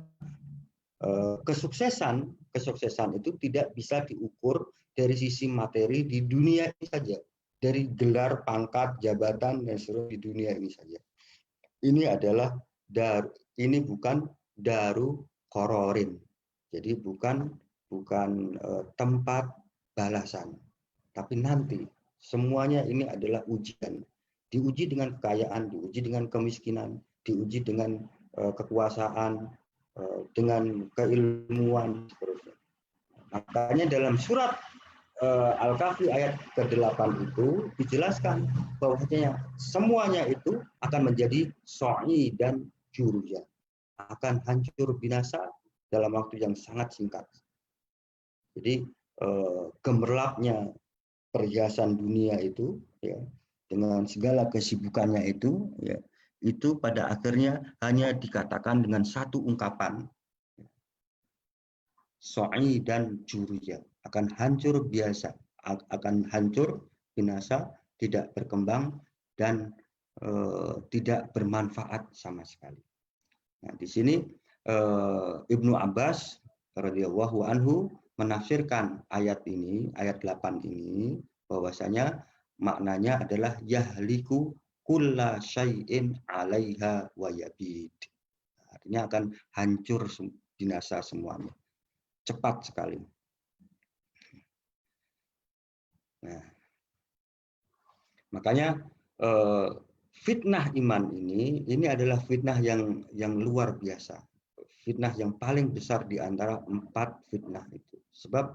kesuksesan itu tidak bisa diukur dari sisi materi di dunia ini saja, dari gelar, pangkat, jabatan, dan seluruh di dunia ini saja. Ini adalah ini bukan daru qororin. Jadi bukan tempat balasan. Tapi nanti semuanya ini adalah ujian. Diuji dengan kekayaan, diuji dengan kemiskinan, diuji dengan kekuasaan, dengan keilmuan, seterusnya. Makanya dalam surat Al-Kahfi ayat ke-8 itu dijelaskan bahwasanya semuanya itu akan menjadi so'i dan juruja, akan hancur binasa dalam waktu yang sangat singkat. Jadi gemerlapnya perhiasan dunia itu, ya, dengan segala kesibukannya itu, ya, itu pada akhirnya hanya dikatakan dengan satu ungkapan, so'i dan juriya, akan hancur biasa, akan hancur binasa, tidak berkembang dan tidak bermanfaat sama sekali. Nah, di sini Ibnu Abbas radhiyallahu anhu menafsirkan ayat ini, ayat 8 ini, bahwasanya maknanya adalah yahliku kulla syai'in 'alaiha wa yabid. Artinya akan hancur binasa semuanya. Cepat sekali. Nah, makanya fitnah iman ini adalah fitnah yang luar biasa. Fitnah yang paling besar di antara 4 fitnah itu. Sebab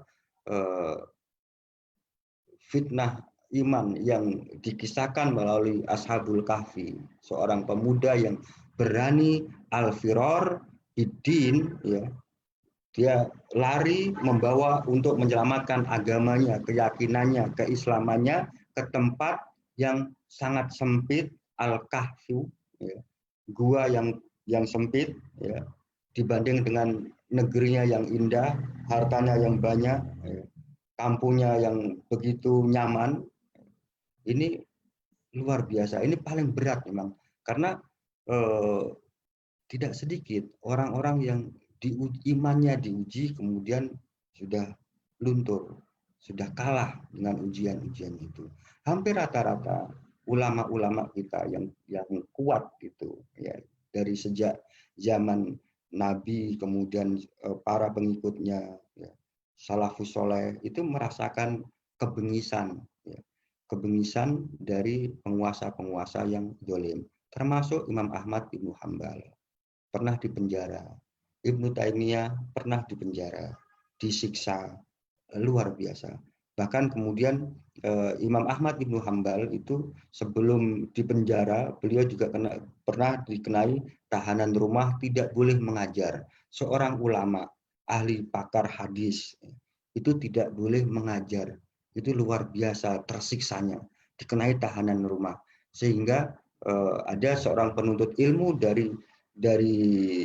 fitnah iman yang dikisahkan melalui Ashabul Kahfi, seorang pemuda yang berani al-firar bid-din, ya, dia lari membawa untuk menyelamatkan agamanya, keyakinannya, keislamannya ke tempat yang sangat sempit, al-kahfu, ya, gua yang sempit, ya, dibanding dengan negerinya yang indah, hartanya yang banyak, ya, kampungnya yang begitu nyaman. Ini luar biasa. Ini paling berat memang, karena tidak sedikit orang-orang yang imannya diuji kemudian sudah luntur, sudah kalah dengan ujian-ujian itu. Hampir rata-rata ulama-ulama kita yang kuat gitu, ya, dari sejak zaman Nabi kemudian para pengikutnya, ya, salafus soleh itu merasakan kebengisan, ya, kebengisan dari penguasa-penguasa yang zalim, termasuk Imam Ahmad bin Hanbal pernah dipenjara, Ibnu Taimiyah pernah dipenjara, disiksa luar biasa. Bahkan kemudian Imam Ahmad bin Hanbal itu sebelum dipenjara, beliau juga pernah dikenai tahanan rumah, tidak boleh mengajar. Seorang ulama, ahli pakar hadis, itu tidak boleh mengajar. Itu luar biasa tersiksanya, dikenai tahanan rumah. Sehingga ada seorang penuntut ilmu dari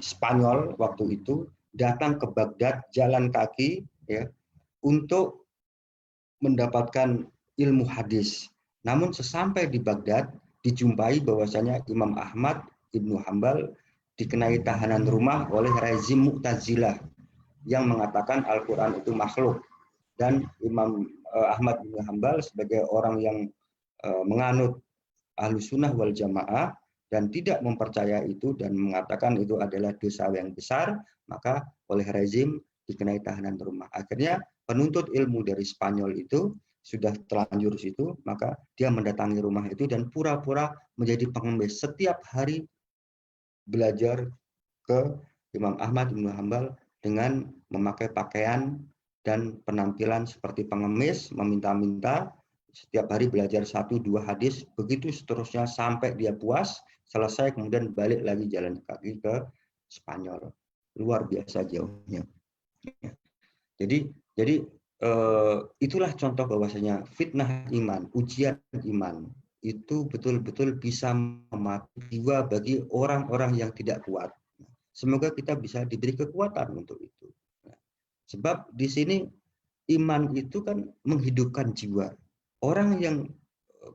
Spanyol waktu itu datang ke Baghdad jalan kaki, ya, untuk mendapatkan ilmu hadis. Namun sesampai di Baghdad dijumpai bahwasanya Imam Ahmad Ibnu Hanbal dikenai tahanan rumah oleh rezim Mu'tazilah yang mengatakan Al-Quran itu makhluk, dan Imam Ahmad Ibnu Hanbal sebagai orang yang menganut Ahlus Sunnah wal Jamaah dan tidak mempercaya itu dan mengatakan itu adalah dosa yang besar, maka oleh rezim dikenai tahanan rumah. Akhirnya penuntut ilmu dari Spanyol itu sudah terlanjur situ, maka dia mendatangi rumah itu dan pura-pura menjadi pengemis. Setiap hari belajar ke Imam Ahmad bin Hanbal dengan memakai pakaian dan penampilan seperti pengemis, meminta-minta. Setiap hari belajar 1-2 hadis, begitu seterusnya sampai dia puas, selesai, kemudian balik lagi jalan kaki ke Spanyol. Luar biasa jauhnya. Jadi itulah contoh bahwasanya fitnah iman, ujian iman itu betul-betul bisa mematikan jiwa bagi orang-orang yang tidak kuat. Semoga kita bisa diberi kekuatan untuk itu. Sebab di sini iman itu kan menghidupkan jiwa. Orang yang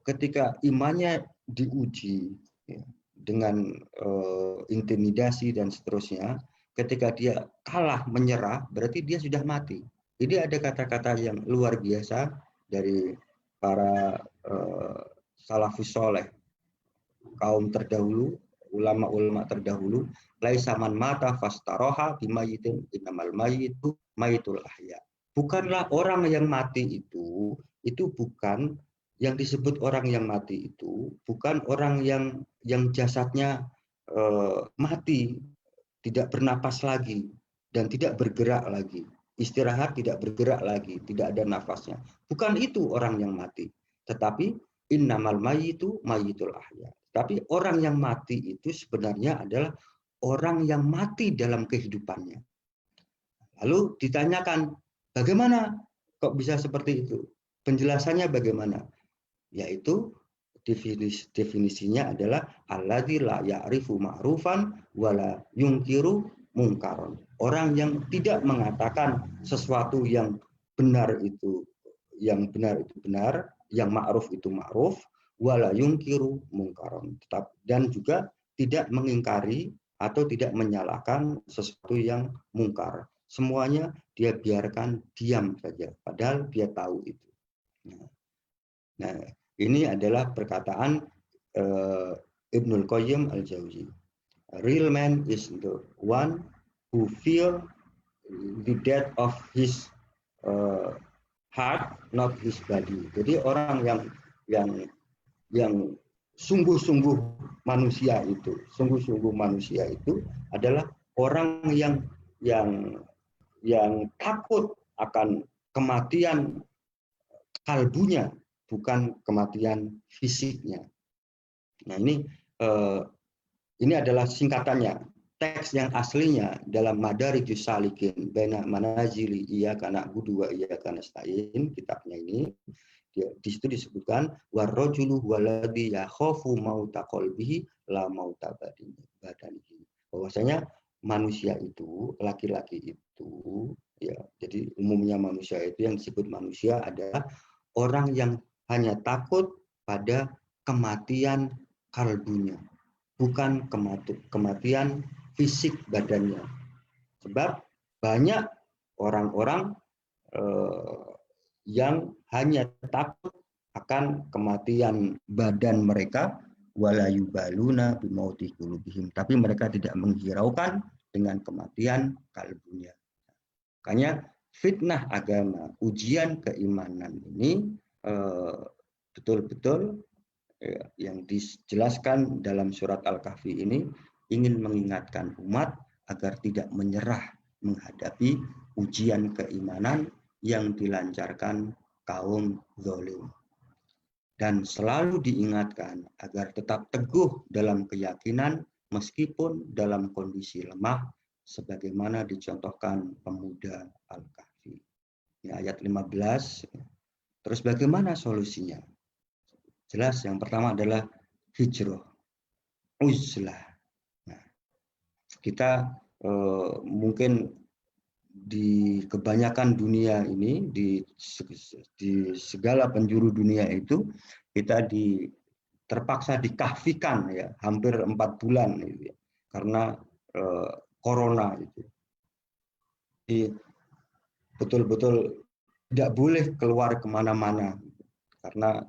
ketika imannya diuji, ya, dengan intimidasi dan seterusnya, ketika dia kalah, menyerah, berarti dia sudah mati. Jadi ada kata-kata yang luar biasa dari para salafus soleh, kaum terdahulu, ulama-ulama terdahulu, laisa man mata fastaroha bimayitin innamal mayitu mayitul ahya. Bukanlah orang yang mati itu bukan yang disebut orang yang mati itu bukan orang yang jasadnya mati, tidak bernapas lagi dan tidak bergerak lagi, istirahat tidak bergerak lagi, tidak ada nafasnya. Bukan itu orang yang mati, tetapi innamal mayitu mayitul ahya. Tapi orang yang mati itu sebenarnya adalah orang yang mati dalam kehidupannya. Lalu ditanyakan, bagaimana kok bisa seperti itu? Penjelasannya bagaimana? Yaitu definisinya adalah alladzi la ya'rifu ma'rufan wala yungkiru mungkaron. Orang yang tidak mengatakan sesuatu yang benar itu benar, yang ma'ruf itu ma'ruf, wala yungkiru mungkaron. Dan juga tidak mengingkari atau tidak menyalahkan sesuatu yang mungkar. Semuanya dia biarkan diam saja, padahal dia tahu itu. Nah, ini adalah perkataan Ibnul Qayyim al-Jauzi. A real man is the one who feel the death of his heart, not his body. Jadi orang yang sungguh-sungguh manusia itu adalah orang yang takut akan kematian kalbunya, bukan kematian fisiknya. Nah, ini adalah singkatannya. Teks yang aslinya dalam Madarijus Salikin baina manazili iyyaka na'budu wa iyyaka nasta'in, kitabnya ini, di situ disebutkan warrajulu huwaladzi yakhafu mauta qalbihi la mauta badanihi. Bahwasanya manusia itu, laki-laki itu, ya, jadi umumnya manusia itu yang disebut manusia adalah orang yang hanya takut pada kematian kalbunya, bukan kematian fisik badannya. Sebab banyak orang-orang yang hanya takut akan kematian badan mereka, wala yubaluna bimauti qulubihim, tapi mereka tidak menghiraukan dengan kematian kalbunya. Makanya fitnah agama, ujian keimanan ini betul-betul yang dijelaskan dalam surat Al-Kahfi ini ingin mengingatkan umat agar tidak menyerah menghadapi ujian keimanan yang dilancarkan kaum zalim. Dan selalu diingatkan agar tetap teguh dalam keyakinan meskipun dalam kondisi lemah, sebagaimana dicontohkan pemuda Al-Kahfi. Ini ayat 15. Terus bagaimana solusinya? Jelas yang pertama adalah hijrah, uzlah. Nah, kita mungkin di kebanyakan dunia ini, di segala penjuru dunia itu, kita terpaksa dikahfikan, ya, hampir 4 bulan gitu, ya, karena corona itu. Jadi betul-betul tidak boleh keluar kemana-mana karena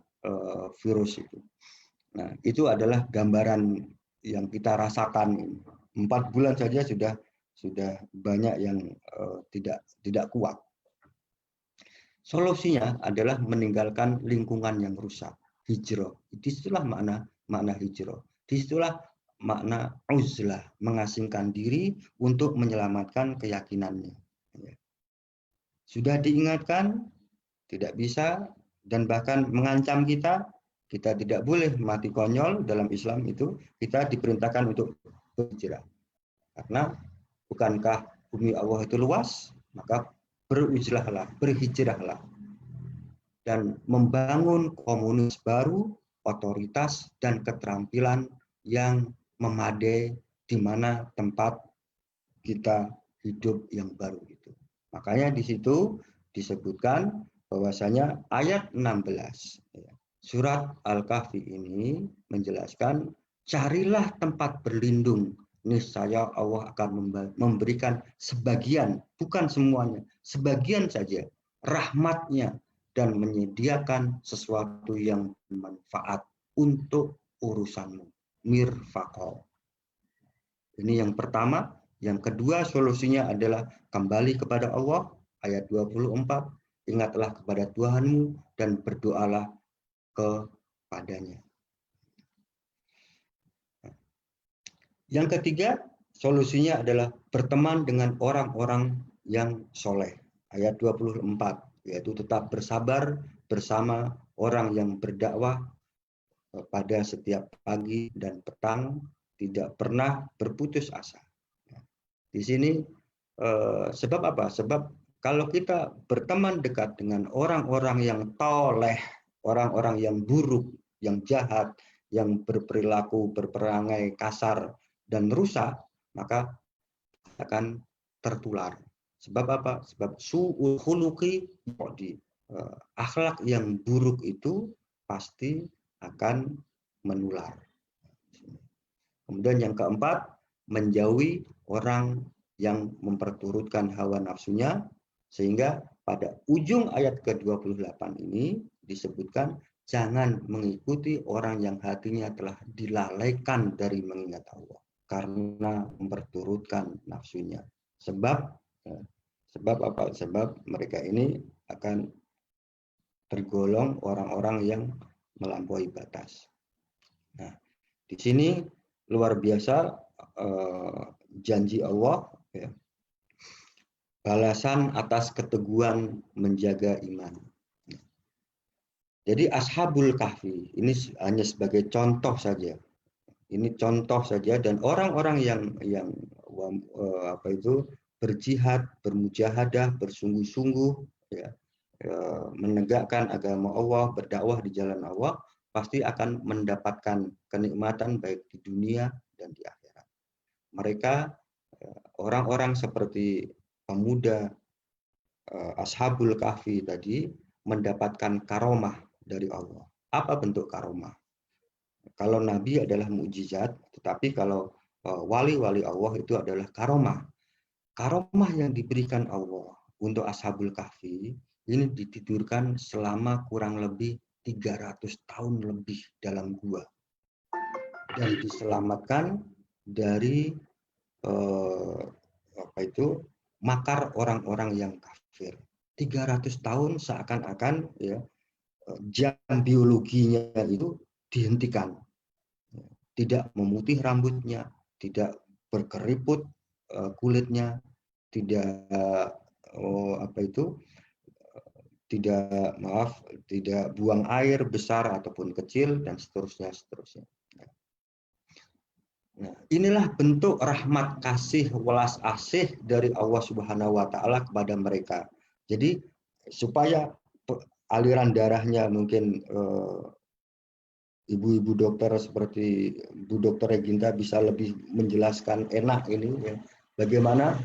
virus itu. Nah, itu adalah gambaran yang kita rasakan. 4 bulan saja sudah banyak yang tidak kuat. Solusinya adalah meninggalkan lingkungan yang rusak. Hijrah. Disitulah makna hijrah. Disitulah makna uzlah, mengasingkan diri untuk menyelamatkan keyakinannya. Sudah diingatkan, tidak bisa, dan bahkan mengancam kita tidak boleh mati konyol. Dalam Islam itu kita diperintahkan untuk berhijrah. Karena bukankah bumi Allah itu luas, maka beruzlahlah, berhijrahlah. Dan membangun komunitas baru, otoritas, dan keterampilan yang memadai di mana tempat kita hidup yang baru itu. Makanya di situ disebutkan bahwasanya ayat 16 surat Al-Kahfi ini menjelaskan, carilah tempat berlindung, niscaya Allah akan memberikan sebagian, bukan semuanya, sebagian saja rahmatnya, dan menyediakan sesuatu yang bermanfaat untuk urusanmu. Mirfaqah. Ini yang pertama. Yang kedua, solusinya adalah kembali kepada Allah. Ayat 24, ingatlah kepada Tuhanmu dan berdoalah kepadanya. Yang ketiga, solusinya adalah berteman dengan orang-orang yang soleh. Ayat 24, yaitu tetap bersabar bersama orang yang berdakwah pada setiap pagi dan petang, tidak pernah berputus asa. Di sini sebab apa? Sebab kalau kita berteman dekat dengan orang-orang yang toleh, orang-orang yang buruk, yang jahat, yang berperilaku, berperangai kasar dan rusak, maka akan tertular. Sebab apa? Sebab su'ul khuluqi yu'di. Akhlak yang buruk itu pasti akan menular. Kemudian yang keempat, menjauhi orang yang memperturutkan hawa nafsunya, sehingga pada ujung ayat ke-28 ini disebutkan jangan mengikuti orang yang hatinya telah dilalaikan dari mengingat Allah karena memperturutkan nafsunya. Sebab apa? Sebab mereka ini akan tergolong orang-orang yang melampaui batas. Nah, di sini luar biasa janji Allah, ya, balasan atas keteguhan menjaga iman. Jadi Ashabul Kahfi ini hanya sebagai contoh saja. Ini contoh saja, dan orang-orang yang berjihad, bermujahadah, bersungguh-sungguh, ya, menegakkan agama Allah, berdakwah di jalan Allah, pasti akan mendapatkan kenikmatan baik di dunia dan di akhirat. Mereka orang-orang seperti pemuda Ashabul Kahfi tadi mendapatkan karomah dari Allah. Apa bentuk karomah? Kalau Nabi adalah mukjizat, tetapi kalau wali-wali Allah itu adalah karomah. Karomah yang diberikan Allah untuk Ashabul Kahfi ini ditidurkan selama kurang lebih 300 tahun lebih dalam gua dan diselamatkan dari makar orang-orang yang kafir. 300 tahun seakan-akan, ya, jam biologinya itu dihentikan. Tidak memutih rambutnya, tidak berkeriput kulitnya, tidak tidak buang air besar ataupun kecil, dan seterusnya. Nah, inilah bentuk rahmat kasih welas asih dari Allah Subhanahu wa taala kepada mereka. Jadi supaya aliran darahnya mungkin ibu-ibu dokter seperti Bu Dokter Reginta bisa lebih menjelaskan enak ini, ya, bagaimana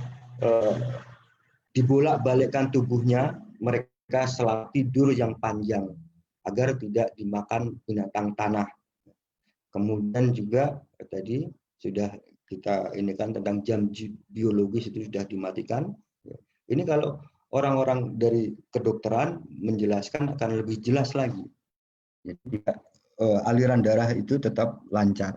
dibolak-balikkan tubuhnya mereka selama tidur yang panjang agar tidak dimakan binatang tanah. Kemudian juga tadi sudah kita ini kan tentang jam biologis itu sudah dimatikan. Ini kalau orang-orang dari kedokteran menjelaskan akan lebih jelas lagi. Jadi aliran darah itu tetap lancar.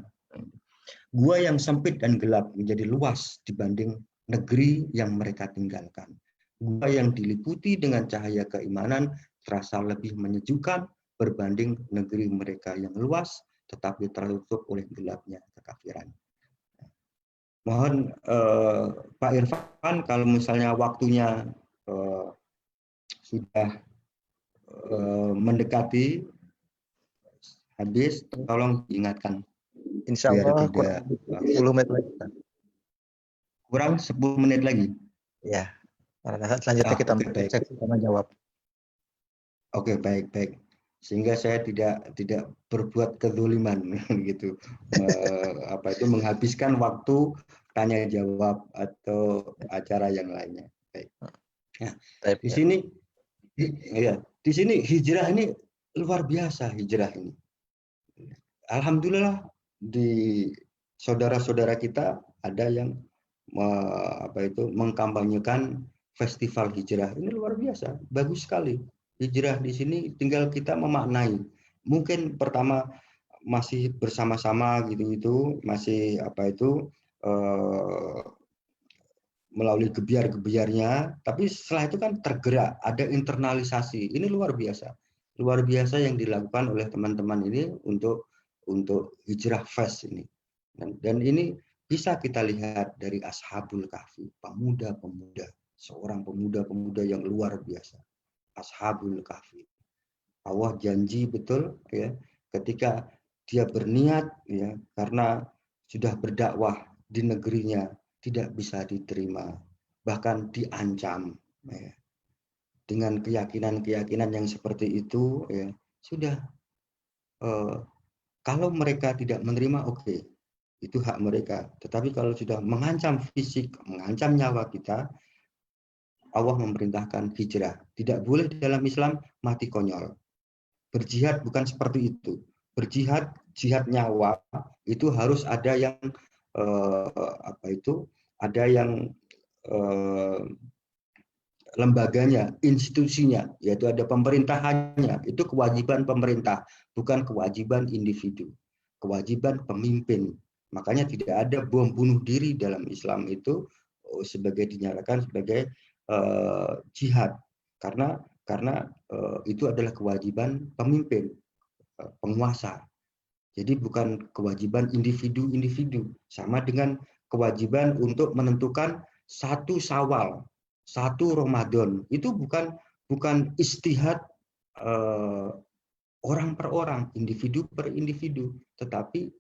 Gua yang sempit dan gelap menjadi luas dibanding negeri yang mereka tinggalkan. Gua yang diliputi dengan cahaya keimanan terasa lebih menyejukkan berbanding negeri mereka yang luas tetapi tertutup oleh gelapnya kekafiran. Mohon Pak Irfan, kalau misalnya waktunya sudah mendekati habis, tolong diingatkan. Insya Allah kurang 10 menit lagi. Kurang 10 menit lagi? Ya, selanjutnya kita sesi tanya jawab. Oke, baik. Sehingga saya tidak berbuat kezaliman gitu, menghabiskan waktu tanya jawab atau acara yang lainnya. Baik. Nah, di sini hijrah ini luar biasa, hijrah ini. Alhamdulillah di saudara-saudara kita ada yang mengkampanyekan festival hijrah. Ini luar biasa, bagus sekali. Hijrah di sini tinggal kita memaknai. Mungkin pertama masih bersama-sama gitu, masih melalui gebiar-gebiarnya, tapi setelah itu kan tergerak, ada internalisasi. Ini luar biasa yang dilakukan oleh teman-teman ini untuk hijrah fest ini. Dan ini bisa kita lihat dari Ashabul Kahfi, pemuda-pemuda, seorang pemuda-pemuda yang luar biasa. Ashabul Kahfi. Allah janji betul, ya, ketika dia berniat, ya, karena sudah berdakwah di negerinya tidak bisa diterima, bahkan diancam, ya. Dengan keyakinan yang seperti itu, ya, sudah kalau mereka tidak menerima, oke, itu hak mereka. Tetapi kalau sudah mengancam fisik, mengancam nyawa kita, Allah memerintahkan hijrah. Tidak boleh dalam Islam mati konyol. Berjihad bukan seperti itu. Berjihad, jihad nyawa itu harus ada yang ada yang lembaganya, institusinya, yaitu ada pemerintahannya. Itu kewajiban pemerintah, bukan kewajiban individu. Kewajiban pemimpin. Makanya tidak ada bom bunuh diri dalam Islam itu dinyatakan sebagai jihad, karena itu adalah kewajiban pemimpin, penguasa. Jadi bukan kewajiban individu-individu. Sama dengan kewajiban untuk menentukan satu Syawal, satu Ramadan. Itu bukan istihad orang per orang, individu per individu, tetapi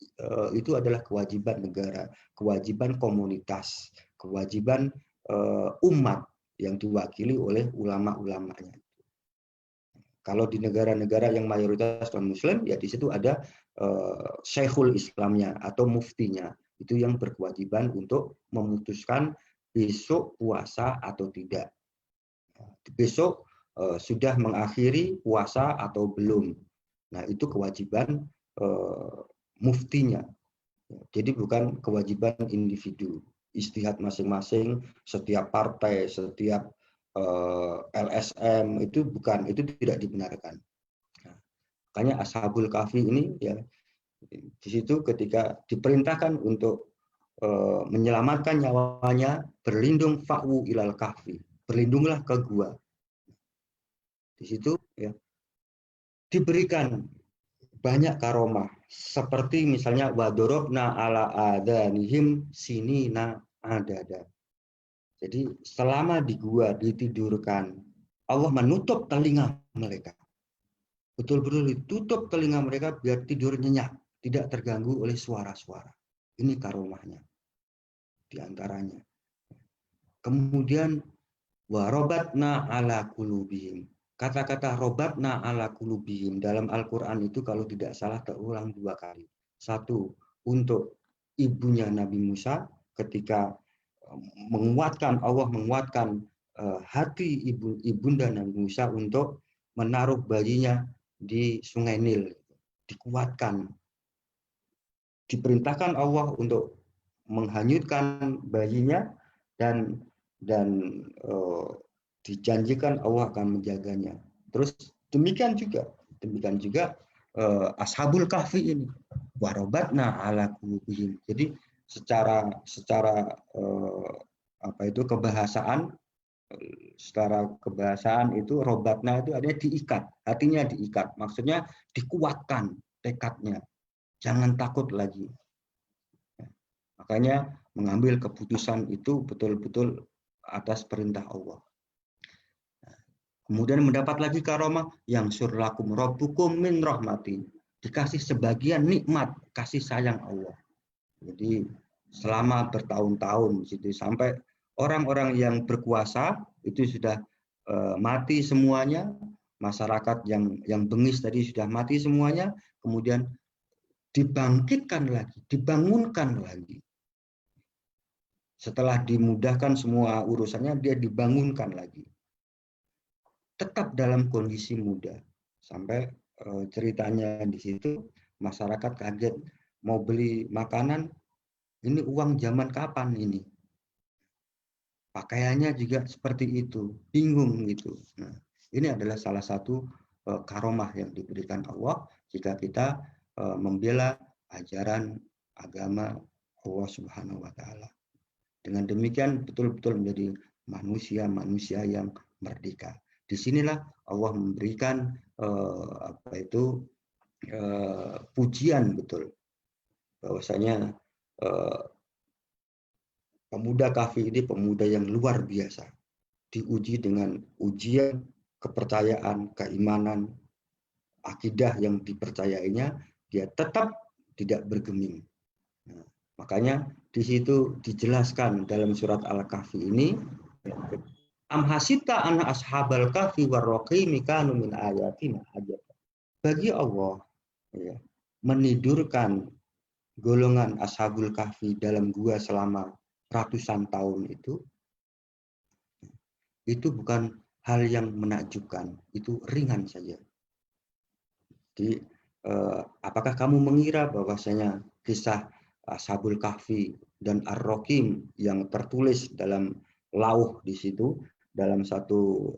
itu adalah kewajiban negara, kewajiban komunitas, kewajiban umat yang diwakili oleh ulama-ulamanya. Kalau di negara-negara yang mayoritas non-Muslim, ya di situ ada Syekhul Islamnya atau muftinya. Itu yang berkewajiban untuk memutuskan besok puasa atau tidak. Besok sudah mengakhiri puasa atau belum. Nah, itu kewajiban muftinya. Jadi bukan kewajiban individu. Istihad masing-masing, setiap partai, setiap LSM itu tidak dibenarkan. Nah, makanya Ashabul Kahfi ini ya di situ ketika diperintahkan untuk menyelamatkan nyawanya, berlindung fa'wu ilal kahfi, berlindunglah ke gua. Di situ ya diberikan banyak karomah, seperti misalnya wadorobna ala adanihim sinina adada. Jadi selama di gua ditidurkan, Allah menutup telinga mereka. Betul-betul ditutup telinga mereka biar tidur nyenyak, tidak terganggu oleh suara-suara. Ini karomahnya di antaranya. Kemudian warobatna ala kulubihim. Kata-kata robatna ala kulubihim dalam Al-Quran itu kalau tidak salah terulang 2 kali. Satu, untuk ibunya Nabi Musa ketika Allah menguatkan hati ibunda Nabi Musa untuk menaruh bayinya di Sungai Nil. Dikuatkan. Diperintahkan Allah untuk menghanyutkan bayinya dan dijanjikan Allah akan menjaganya. Terus demikian juga Ashabul Kahfi ini warobatna ala qulubihim. Jadi secara kebahasaan itu robatna itu artinya diikat, hatinya diikat. Maksudnya dikuatkan tekadnya. Jangan takut lagi. Makanya mengambil keputusan itu betul-betul atas perintah Allah. Kemudian mendapat lagi karomah yang surlakum rabbukum min rahmati. Dikasih sebagian nikmat kasih sayang Allah. Jadi selama bertahun-tahun sampai orang-orang yang berkuasa itu sudah mati semuanya, masyarakat yang bengis tadi sudah mati semuanya, kemudian dibangkitkan lagi, dibangunkan lagi. Setelah dimudahkan semua urusannya, dia dibangunkan lagi. Tetap dalam kondisi muda. Sampai ceritanya di situ, masyarakat kaget mau beli makanan, ini uang zaman kapan ini? Pakaiannya juga seperti itu, bingung gitu. Nah, ini adalah salah satu karomah yang diberikan Allah jika kita membela ajaran agama Allah Subhanahu wa taala. Dengan demikian betul-betul menjadi manusia yang merdeka. Disinilah Allah memberikan pujian betul bahwasanya pemuda Kahfi ini pemuda yang luar biasa, diuji dengan ujian kepercayaan, keimanan, akidah yang dipercayainya, dia tetap tidak bergeming. Nah, makanya di situ dijelaskan dalam surat Al-Kahfi ini, am hasita anna ashabal kahfi warraqimi kanu min ayatina ajab. Bagi Allah, ya, menidurkan golongan Ashabul Kahfi dalam gua selama ratusan tahun itu bukan hal yang menakjubkan, itu ringan saja. Jadi apakah kamu mengira bahwasanya kisah Ashabul Kahfi dan Ar-Raqim yang tertulis dalam lauh di situ, dalam satu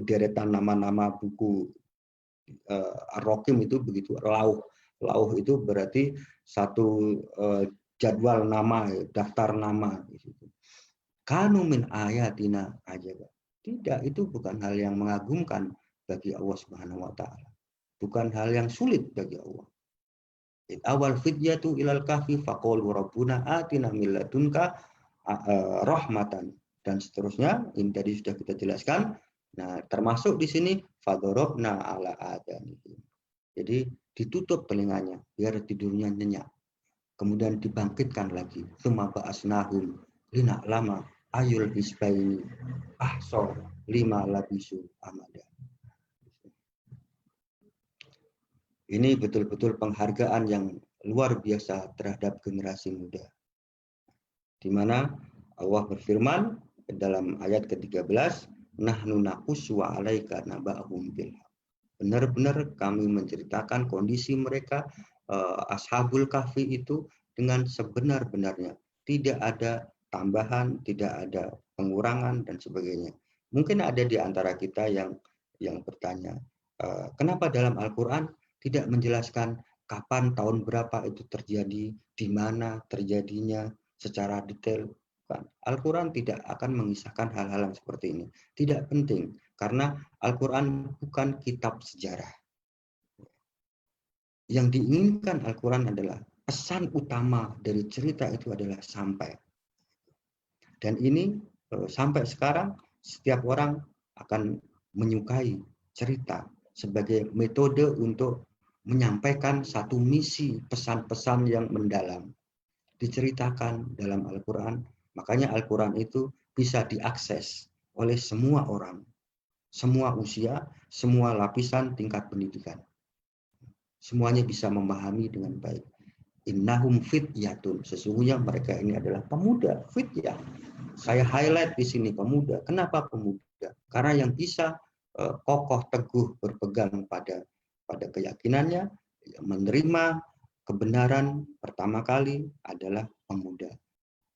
deretan nama-nama buku Ar-Raqim itu begitu, lauh itu berarti satu jadwal nama, daftar nama di situ. Kanu min ayatina ajaba. Tidak, itu bukan hal yang mengagumkan bagi Allah Subhanahu wa taala. Bukan hal yang sulit bagi Allah. Awal fidyatu ilal kahfi faqalu rabbuna atina min ladunka rahmatan, dan seterusnya. Ini tadi sudah kita jelaskan. Nah, termasuk di sini fadorobna ala adani. Jadi ditutup telinganya biar tidurnya nyenyak. Kemudian dibangkitkan lagi. Tsumma ba'asnahum lina lama ayul hisbaini ahsor lima labisu amada. Ini betul-betul penghargaan yang luar biasa terhadap generasi muda. Di mana Allah berfirman dalam ayat ke-13, nahnu naqussu 'alaika naba'ahum bil haqq. Benar-benar kami menceritakan kondisi mereka Ashabul Kahfi itu dengan sebenar-benarnya. Tidak ada tambahan, tidak ada pengurangan dan sebagainya. Mungkin ada di antara kita yang bertanya, kenapa dalam Al-Qur'an tidak menjelaskan kapan, tahun berapa itu terjadi, di mana terjadinya secara detail. Al-Quran tidak akan mengisahkan hal-hal yang seperti ini. Tidak penting, karena Al-Quran bukan kitab sejarah. Yang diinginkan Al-Quran adalah pesan utama dari cerita itu adalah sampai. Dan ini sampai sekarang setiap orang akan menyukai cerita sebagai metode untuk menyampaikan satu misi, pesan-pesan yang mendalam. Diceritakan dalam Al-Quran, makanya Al-Quran itu bisa diakses oleh semua orang, semua usia, semua lapisan tingkat pendidikan. Semuanya bisa memahami dengan baik. Innahum fityatun, sesungguhnya mereka ini adalah pemuda, fityah. Saya highlight di sini pemuda. Kenapa pemuda? Karena yang bisa kokoh teguh berpegang pada keyakinannya, menerima kebenaran pertama kali adalah pemuda.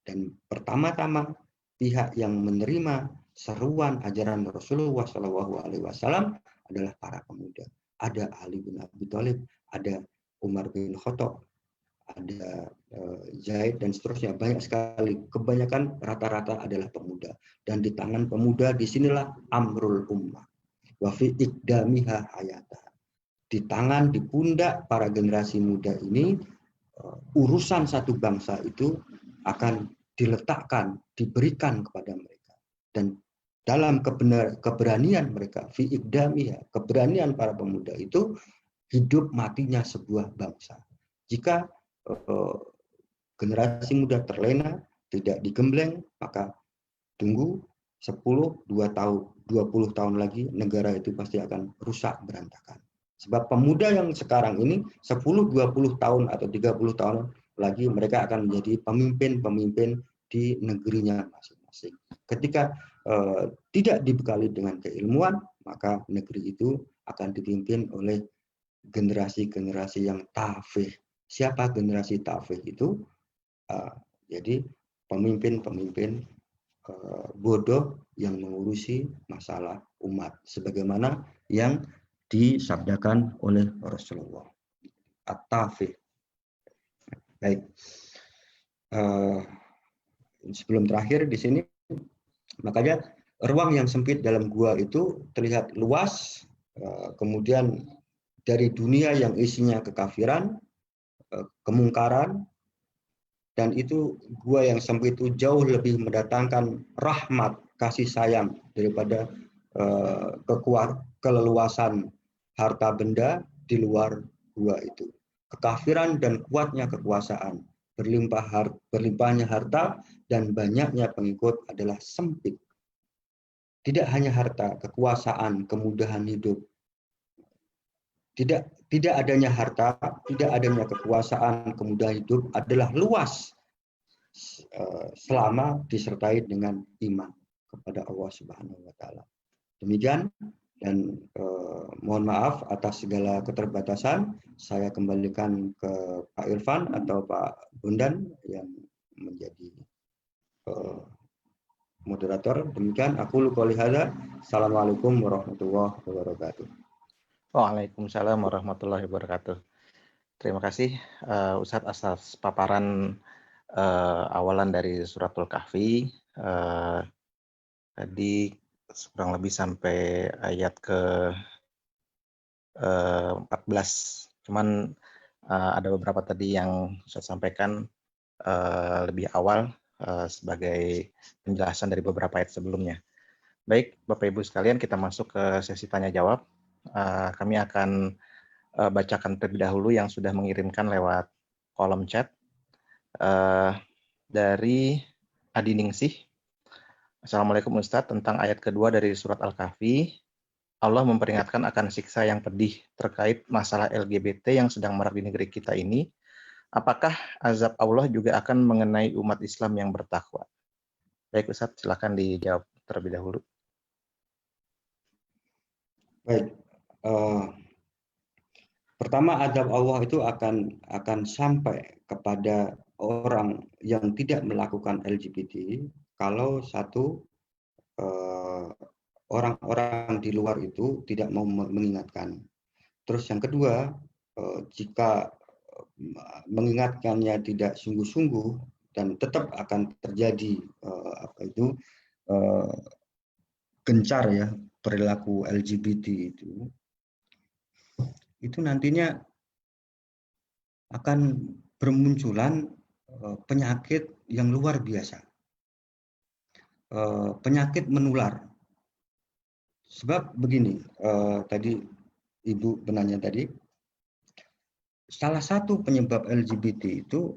Dan pertama-tama pihak yang menerima seruan ajaran Rasulullah SAW adalah para pemuda. Ada Ali bin Abi Thalib, ada Umar bin Khattab, ada Zaid dan seterusnya, banyak sekali. Kebanyakan rata-rata adalah pemuda. Dan di tangan pemuda disinilah amrul ummah. Wa fi iqdamiha hayatah. Di tangan, di pundak para generasi muda ini, urusan satu bangsa itu akan diletakkan, diberikan kepada mereka. Dan dalam keberanian mereka, fi iqdamiha, keberanian para pemuda itu, hidup matinya sebuah bangsa. Jika generasi muda terlena, tidak digembleng, maka tunggu 10, 2 tahun, 20 tahun lagi negara itu pasti akan rusak berantakan. Sebab pemuda yang sekarang ini 10, 20 tahun atau 30 tahun lagi mereka akan menjadi pemimpin-pemimpin di negerinya masing-masing. Ketika tidak dibekali dengan keilmuan, maka negeri itu akan dipimpin oleh generasi-generasi yang tafih. Siapa generasi tafih itu? Jadi pemimpin-pemimpin bodoh yang mengurusi masalah umat. Sebagaimana yang disabdakan oleh Rasulullah. At-tafih. Baik. Sebelum terakhir di sini, makanya ruang yang sempit dalam gua itu terlihat luas, kemudian dari dunia yang isinya kekafiran, kemungkaran, dan itu gua yang sempit itu jauh lebih mendatangkan rahmat, kasih sayang daripada keleluasan harta benda di luar gua itu. Kekafiran dan kuatnya kekuasaan, berlimpahnya harta dan banyaknya pengikut adalah sempit. Tidak hanya harta, kekuasaan, kemudahan hidup. tidak adanya harta, tidak adanya kekuasaan, kemudahan hidup adalah luas selama disertai dengan iman kepada Allah Subhanahu wa taala. Demikian, dan mohon maaf atas segala keterbatasan. Saya kembalikan ke Pak Irfan atau Pak Bondan yang menjadi moderator. Demikian, aku qouli hadza. Assalamualaikum warahmatullahi wabarakatuh. Waalaikumsalam warahmatullahi wabarakatuh. Terima kasih Ustadz atas paparan awalan dari Suratul Kahfi. Tadi kurang lebih sampai ayat ke 14. Cuman ada beberapa tadi yang saya sampaikan lebih awal sebagai penjelasan dari beberapa ayat sebelumnya. Baik, Bapak Ibu sekalian, kita masuk ke sesi tanya jawab. Kami akan bacakan terlebih dahulu yang sudah mengirimkan lewat kolom chat. Dari Adi Ningsih. Assalamualaikum Ustadz, tentang ayat kedua dari surat Al-Kahfi, Allah memperingatkan akan siksa yang pedih terkait masalah LGBT yang sedang marak di negeri kita ini. Apakah azab Allah juga akan mengenai umat Islam yang bertakwa? Baik Ustadz, silakan dijawab terlebih dahulu. Baik. Pertama, azab Allah itu akan sampai kepada orang yang tidak melakukan LGBT kalau satu, orang-orang di luar itu tidak mau mengingatkan. Terus yang kedua, jika mengingatkannya tidak sungguh-sungguh dan tetap akan terjadi gencar ya perilaku LGBT itu nantinya akan bermunculan penyakit yang luar biasa, penyakit menular. Sebab begini, tadi Ibu penanya tadi, salah satu penyebab LGBT itu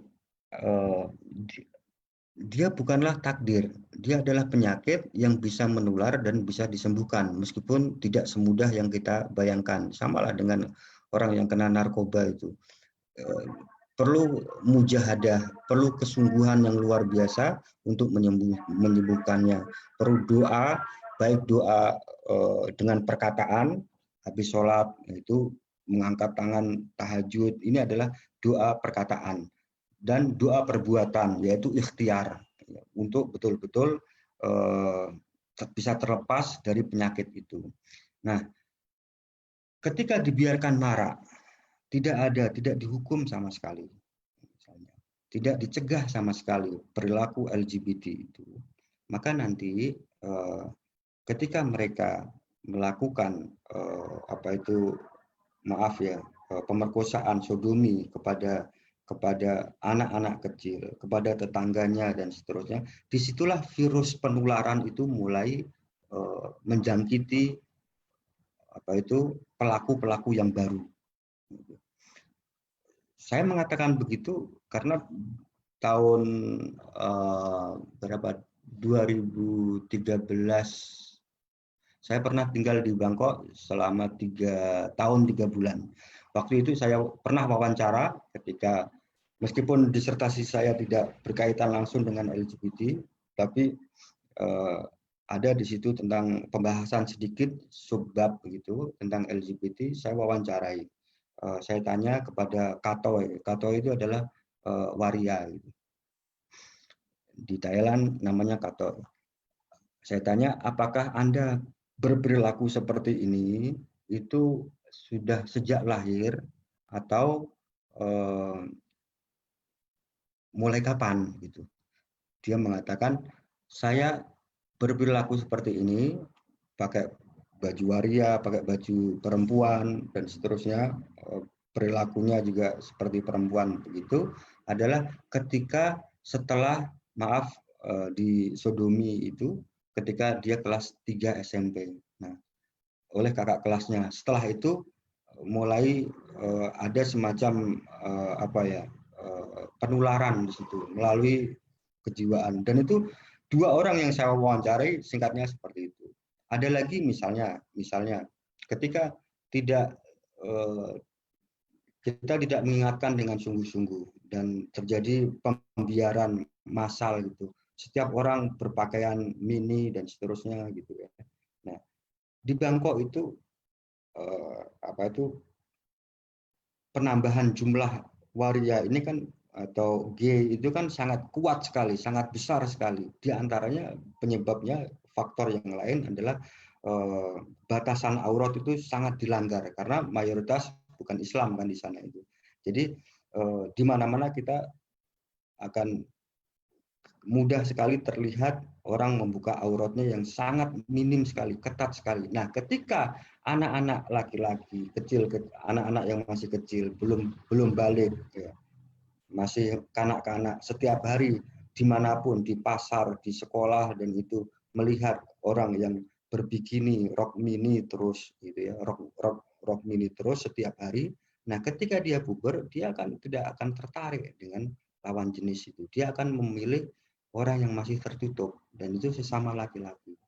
dia bukanlah takdir, dia adalah penyakit yang bisa menular dan bisa disembuhkan meskipun tidak semudah yang kita bayangkan. Samalah dengan orang yang kena narkoba itu. Perlu mujahadah, perlu kesungguhan yang luar biasa untuk menyembuhkannya. Perlu doa, baik doa dengan perkataan, habis sholat itu mengangkat tangan tahajud, ini adalah doa perkataan. Dan doa perbuatan, yaitu ikhtiar, untuk betul-betul bisa terlepas dari penyakit itu. Nah, ketika dibiarkan marak, tidak dihukum sama sekali, misalnya, tidak dicegah sama sekali perilaku LGBT itu, maka nanti ketika mereka melakukan pemerkosaan sodomi kepada anak-anak kecil, kepada tetangganya dan seterusnya, disitulah virus penularan itu mulai menjangkiti pelaku-pelaku yang baru. Saya mengatakan begitu karena tahun 2013 saya pernah tinggal di Bangkok selama 3 tahun 3 bulan. Waktu itu saya pernah wawancara ketika meskipun disertasi saya tidak berkaitan langsung dengan LGBT, tapi ada di situ tentang pembahasan sedikit subbab begitu tentang LGBT. Saya wawancarai. Saya tanya kepada Katoy. Katoy itu adalah waria. Di Thailand namanya Katoy. Saya tanya, apakah Anda berperilaku seperti ini itu sudah sejak lahir atau mulai kapan? Gitu. Dia mengatakan, saya berperilaku seperti ini, pakai baju waria, pakai baju perempuan, dan seterusnya, perilakunya juga seperti perempuan begitu, adalah ketika setelah, di sodomi itu, ketika dia kelas 3 SMP. Nah, oleh kakak kelasnya. Setelah itu, mulai ada semacam penularan di situ, melalui kejiwaan. Dan itu 2 orang yang saya wawancarai, singkatnya seperti itu. Ada lagi misalnya ketika tidak kita tidak mengingatkan dengan sungguh-sungguh dan terjadi pembiaran massal gitu. Setiap orang berpakaian mini dan seterusnya gitu ya. Nah, di Bangkok itu penambahan jumlah waria ini kan atau G itu kan sangat kuat sekali, sangat besar sekali. Di antaranya penyebabnya faktor yang lain adalah batasan aurat itu sangat dilanggar karena mayoritas bukan Islam kan di sana itu. Jadi di mana-mana kita akan mudah sekali terlihat orang membuka auratnya yang sangat minim sekali, ketat sekali. Nah, ketika anak-anak laki-laki kecil, anak-anak yang masih kecil, belum balik, ya, masih kanak-kanak, setiap hari dimanapun, di pasar, di sekolah, dan itu melihat orang yang berbikini, rok mini terus, gitu ya, rok mini terus setiap hari. Nah, ketika dia puber, dia tidak akan tertarik dengan lawan jenis itu. Dia akan memilih orang yang masih tertutup, dan itu sesama laki-laki.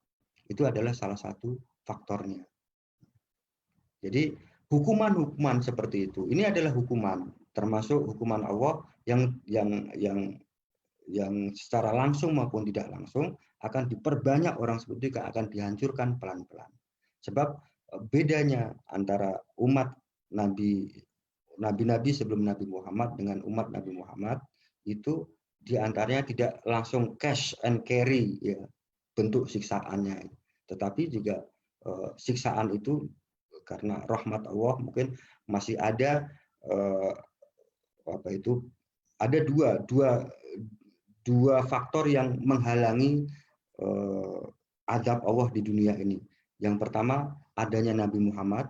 Itu adalah salah satu faktornya. Jadi hukuman-hukuman seperti itu, ini adalah hukuman, termasuk hukuman Allah yang secara langsung maupun tidak langsung akan diperbanyak orang seperti itu, akan dihancurkan pelan-pelan. Sebab bedanya antara umat nabi-nabi sebelum Nabi Muhammad dengan umat Nabi Muhammad itu diantaranya tidak langsung cash and carry ya bentuk siksaannya, tetapi juga siksaan itu karena rahmat Allah mungkin masih ada ada dua faktor yang menghalangi azab Allah di dunia ini. Yang pertama adanya Nabi Muhammad.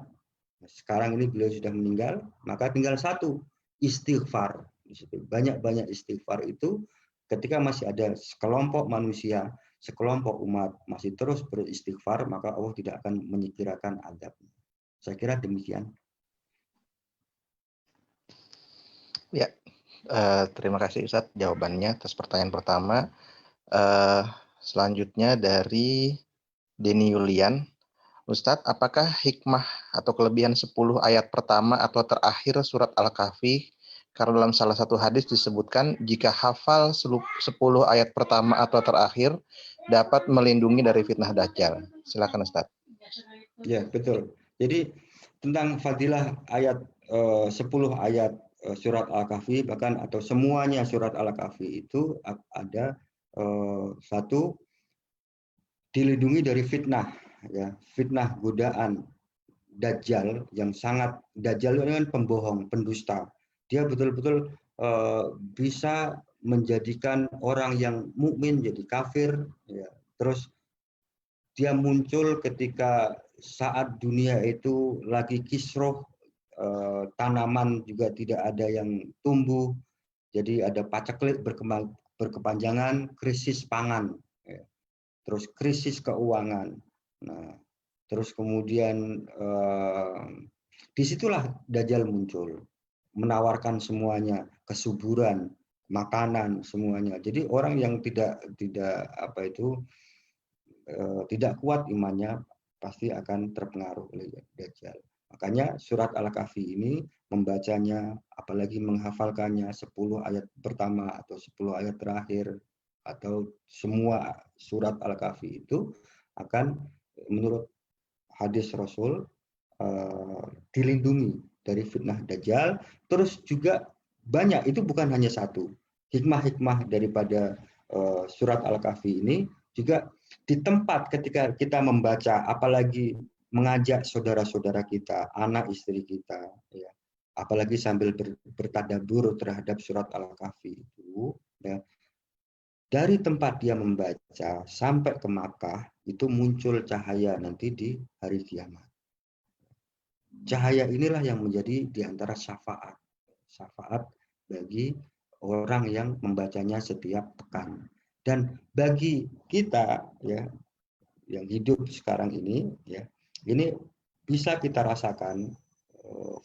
Sekarang ini beliau sudah meninggal, maka tinggal satu, istighfar. Banyak-banyak istighfar itu ketika masih ada sekelompok manusia, sekelompok umat masih terus beristighfar, maka Allah tidak akan menyikirakan azabnya. Saya kira demikian. Ya, terima kasih Ustadz jawabannya atas pertanyaan pertama. Selanjutnya dari Denny Yulian. Ustadz, apakah hikmah atau kelebihan 10 ayat pertama atau terakhir surat Al-Kahfi? Karena dalam salah satu hadis disebutkan jika hafal 10 ayat pertama atau terakhir dapat melindungi dari fitnah Dajjal. Silakan Ustadz. Ya, betul. Jadi tentang fadilah ayat 10 ayat surat Al-Kahfi bahkan atau semuanya surat Al-Kahfi itu ada satu, dilindungi dari fitnah ya, fitnah godaan Dajjal yang sangat, Dajjal itu kan pembohong, pendusta. Dia betul-betul bisa menjadikan orang yang mukmin jadi kafir ya. Terus dia muncul ketika saat dunia itu lagi kisruh, tanaman juga tidak ada yang tumbuh, jadi ada paceklik berkepanjangan, krisis pangan, ya. Terus krisis keuangan. Nah, terus kemudian disitulah Dajjal muncul, menawarkan semuanya, kesuburan, makanan, semuanya. Jadi orang yang tidak kuat imannya pasti akan terpengaruh oleh Dajjal. Makanya surat Al-Kahfi ini membacanya, apalagi menghafalkannya 10 ayat pertama atau 10 ayat terakhir atau semua surat Al-Kahfi itu akan menurut hadis Rasul dilindungi dari fitnah Dajjal. Terus juga banyak, itu bukan hanya satu. Hikmah-hikmah daripada surat Al-Kahfi ini juga di tempat ketika kita membaca, apalagi mengajak saudara-saudara kita, anak istri kita, ya, apalagi sambil bertadabbur terhadap surat Al-Kahfi itu, ya, dari tempat dia membaca sampai ke Makkah itu muncul cahaya nanti di hari kiamat. Cahaya inilah yang menjadi di antara syafaat bagi orang yang membacanya setiap pekan. Dan bagi kita ya yang hidup sekarang ini ya, ini bisa kita rasakan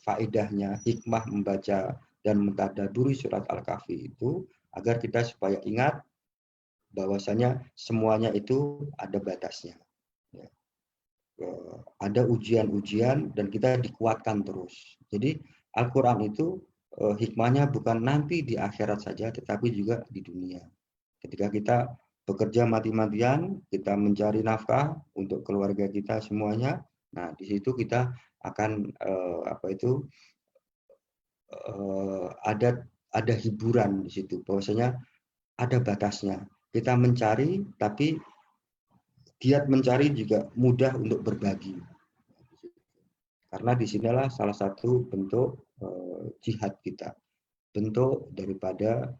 faedahnya hikmah membaca dan mentadabburi surat Al-Kahfi itu agar kita supaya ingat bahwasanya semuanya itu ada batasnya. Ada ujian-ujian dan kita dikuatkan terus. Jadi Al-Quran itu hikmahnya bukan nanti di akhirat saja, tetapi juga di dunia. Ketika kita bekerja mati-matian, kita mencari nafkah untuk keluarga kita semuanya. Nah, di situ kita akan ada hiburan di situ. Bahwasanya ada batasnya. Kita mencari, tapi giat mencari juga mudah untuk berbagi. Karena disinilah salah satu bentuk jihad kita, bentuk daripada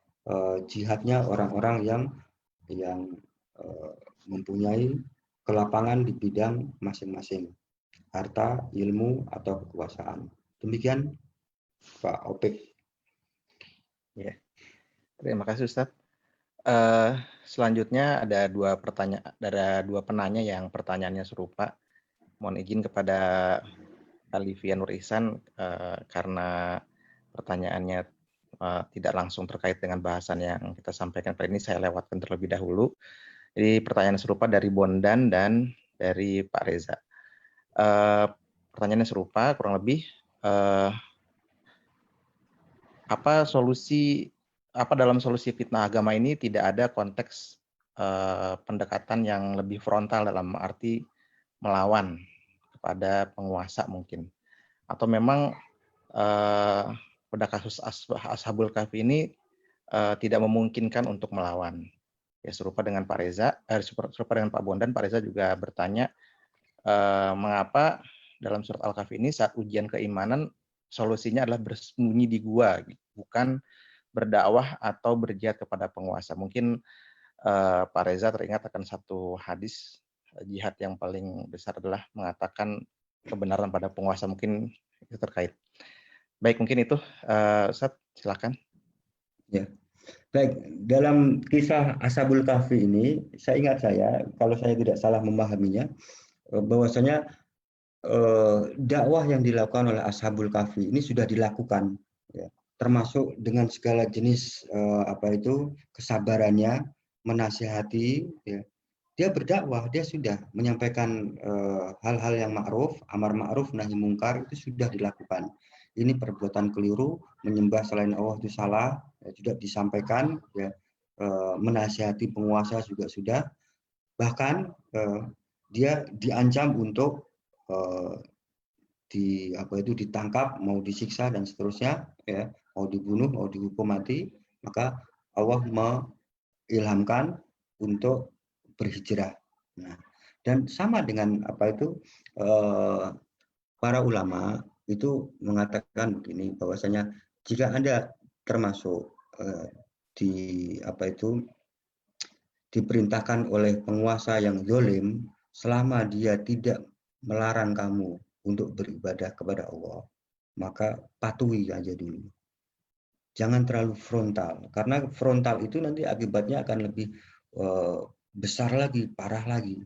jihadnya orang-orang yang mempunyai kelapangan di bidang masing-masing, harta, ilmu, atau kekuasaan. Demikian Pak Opik. Ya, terima kasih Ustadz. Selanjutnya ada dua penanya yang pertanyaannya serupa. Mohon izin kepada Alivia Nur Ihsan karena pertanyaannya tidak langsung terkait dengan bahasan yang kita sampaikan kali ini, saya lewatkan terlebih dahulu. Jadi pertanyaan serupa dari Bondan dan dari Pak Reza. Pertanyaannya serupa, kurang lebih apa dalam solusi fitnah agama ini tidak ada konteks pendekatan yang lebih frontal dalam arti melawan kepada penguasa mungkin, atau memang pada kasus Ashabul Kahfi ini tidak memungkinkan untuk melawan. Ya, serupa dengan Pak Reza, serupa dengan Pak Bondan, Pak Reza juga bertanya mengapa dalam surat Al-Kahfi ini saat ujian keimanan solusinya adalah bersembunyi di gua, bukan berdakwah atau berjihad kepada penguasa. Mungkin Pak Reza teringat akan satu hadis jihad yang paling besar adalah mengatakan kebenaran pada penguasa, mungkin itu terkait. Baik, mungkin itu Ustaz, silakan. Ya. Baik, dalam kisah Ashabul Kahfi ini, kalau saya tidak salah memahaminya, bahwasanya dakwah yang dilakukan oleh Ashabul Kahfi ini sudah dilakukan, ya, termasuk dengan segala jenis kesabarannya, menasihati, ya. Dia berdakwah, dia sudah menyampaikan hal-hal yang amar ma'ruf, nahi mungkar, itu sudah dilakukan. Ini perbuatan keliru, menyembah selain Allah itu salah, ya, juga disampaikan, ya. Menasihati penguasa juga sudah, bahkan dia diancam untuk ditangkap, mau disiksa dan seterusnya, ya, mau dibunuh, mau dihukum mati, maka Allah mengilhamkan untuk berhijrah. Nah, dan sama dengan para ulama itu mengatakan begini, bahwasanya jika Anda termasuk diperintahkan oleh penguasa yang zalim, selama dia tidak melarang kamu untuk beribadah kepada Allah, maka patuhi aja dulu. Jangan terlalu frontal, karena frontal itu nanti akibatnya akan lebih besar lagi, parah lagi.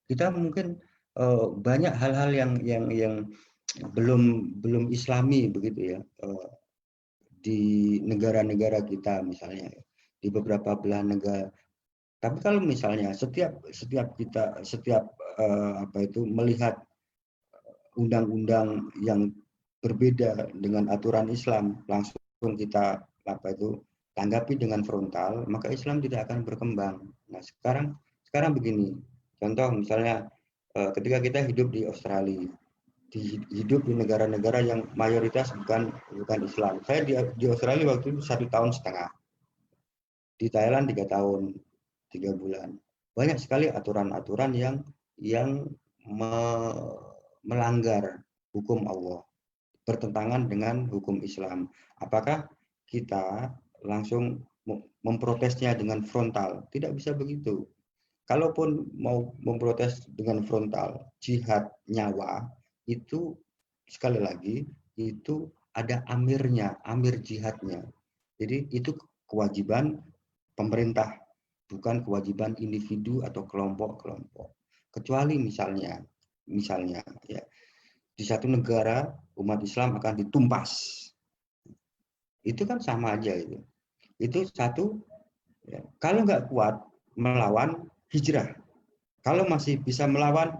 Kita mungkin banyak hal-hal yang belum Islami begitu, ya, di negara-negara kita misalnya, di beberapa belahan negara. Tapi kalau misalnya setiap melihat undang-undang yang berbeda dengan aturan Islam, langsung kita tanggapi dengan frontal, maka Islam tidak akan berkembang. Nah, sekarang begini, contoh misalnya ketika kita hidup di Australia, hidup di negara-negara yang mayoritas bukan Islam. Saya di Australia waktu itu 1,5 tahun, di Thailand 3 tahun 3 bulan. Banyak sekali aturan-aturan yang melanggar hukum Allah, bertentangan dengan hukum Islam. Apakah kita langsung memprotesnya dengan frontal? Tidak bisa begitu. Kalaupun mau memprotes dengan frontal, jihad nyawa, itu sekali lagi itu ada amirnya, amir jihadnya. Jadi itu kewajiban pemerintah, bukan kewajiban individu atau kelompok-kelompok. Kecuali misalnya ya, di satu negara umat Islam akan ditumpas, itu kan sama aja itu satu, ya. Kalau nggak kuat melawan, hijrah. Kalau masih bisa melawan,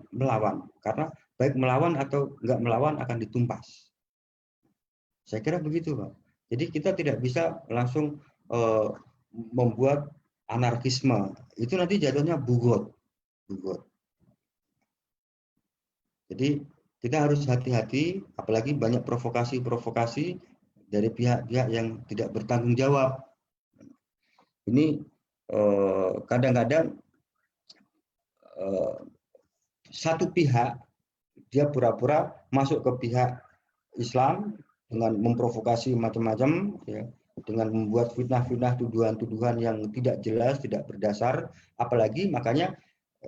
karena baik melawan atau nggak melawan akan ditumpas. Saya kira begitu, Pak. Jadi kita tidak bisa langsung membuat anarkisme. Itu nanti jatuhnya bugot. Jadi kita harus hati-hati, apalagi banyak provokasi-provokasi dari pihak-pihak yang tidak bertanggung jawab. Ini kadang-kadang satu pihak dia pura-pura masuk ke pihak Islam dengan memprovokasi macam-macam, ya, dengan membuat fitnah-fitnah, tuduhan-tuduhan yang tidak jelas, tidak berdasar. Apalagi makanya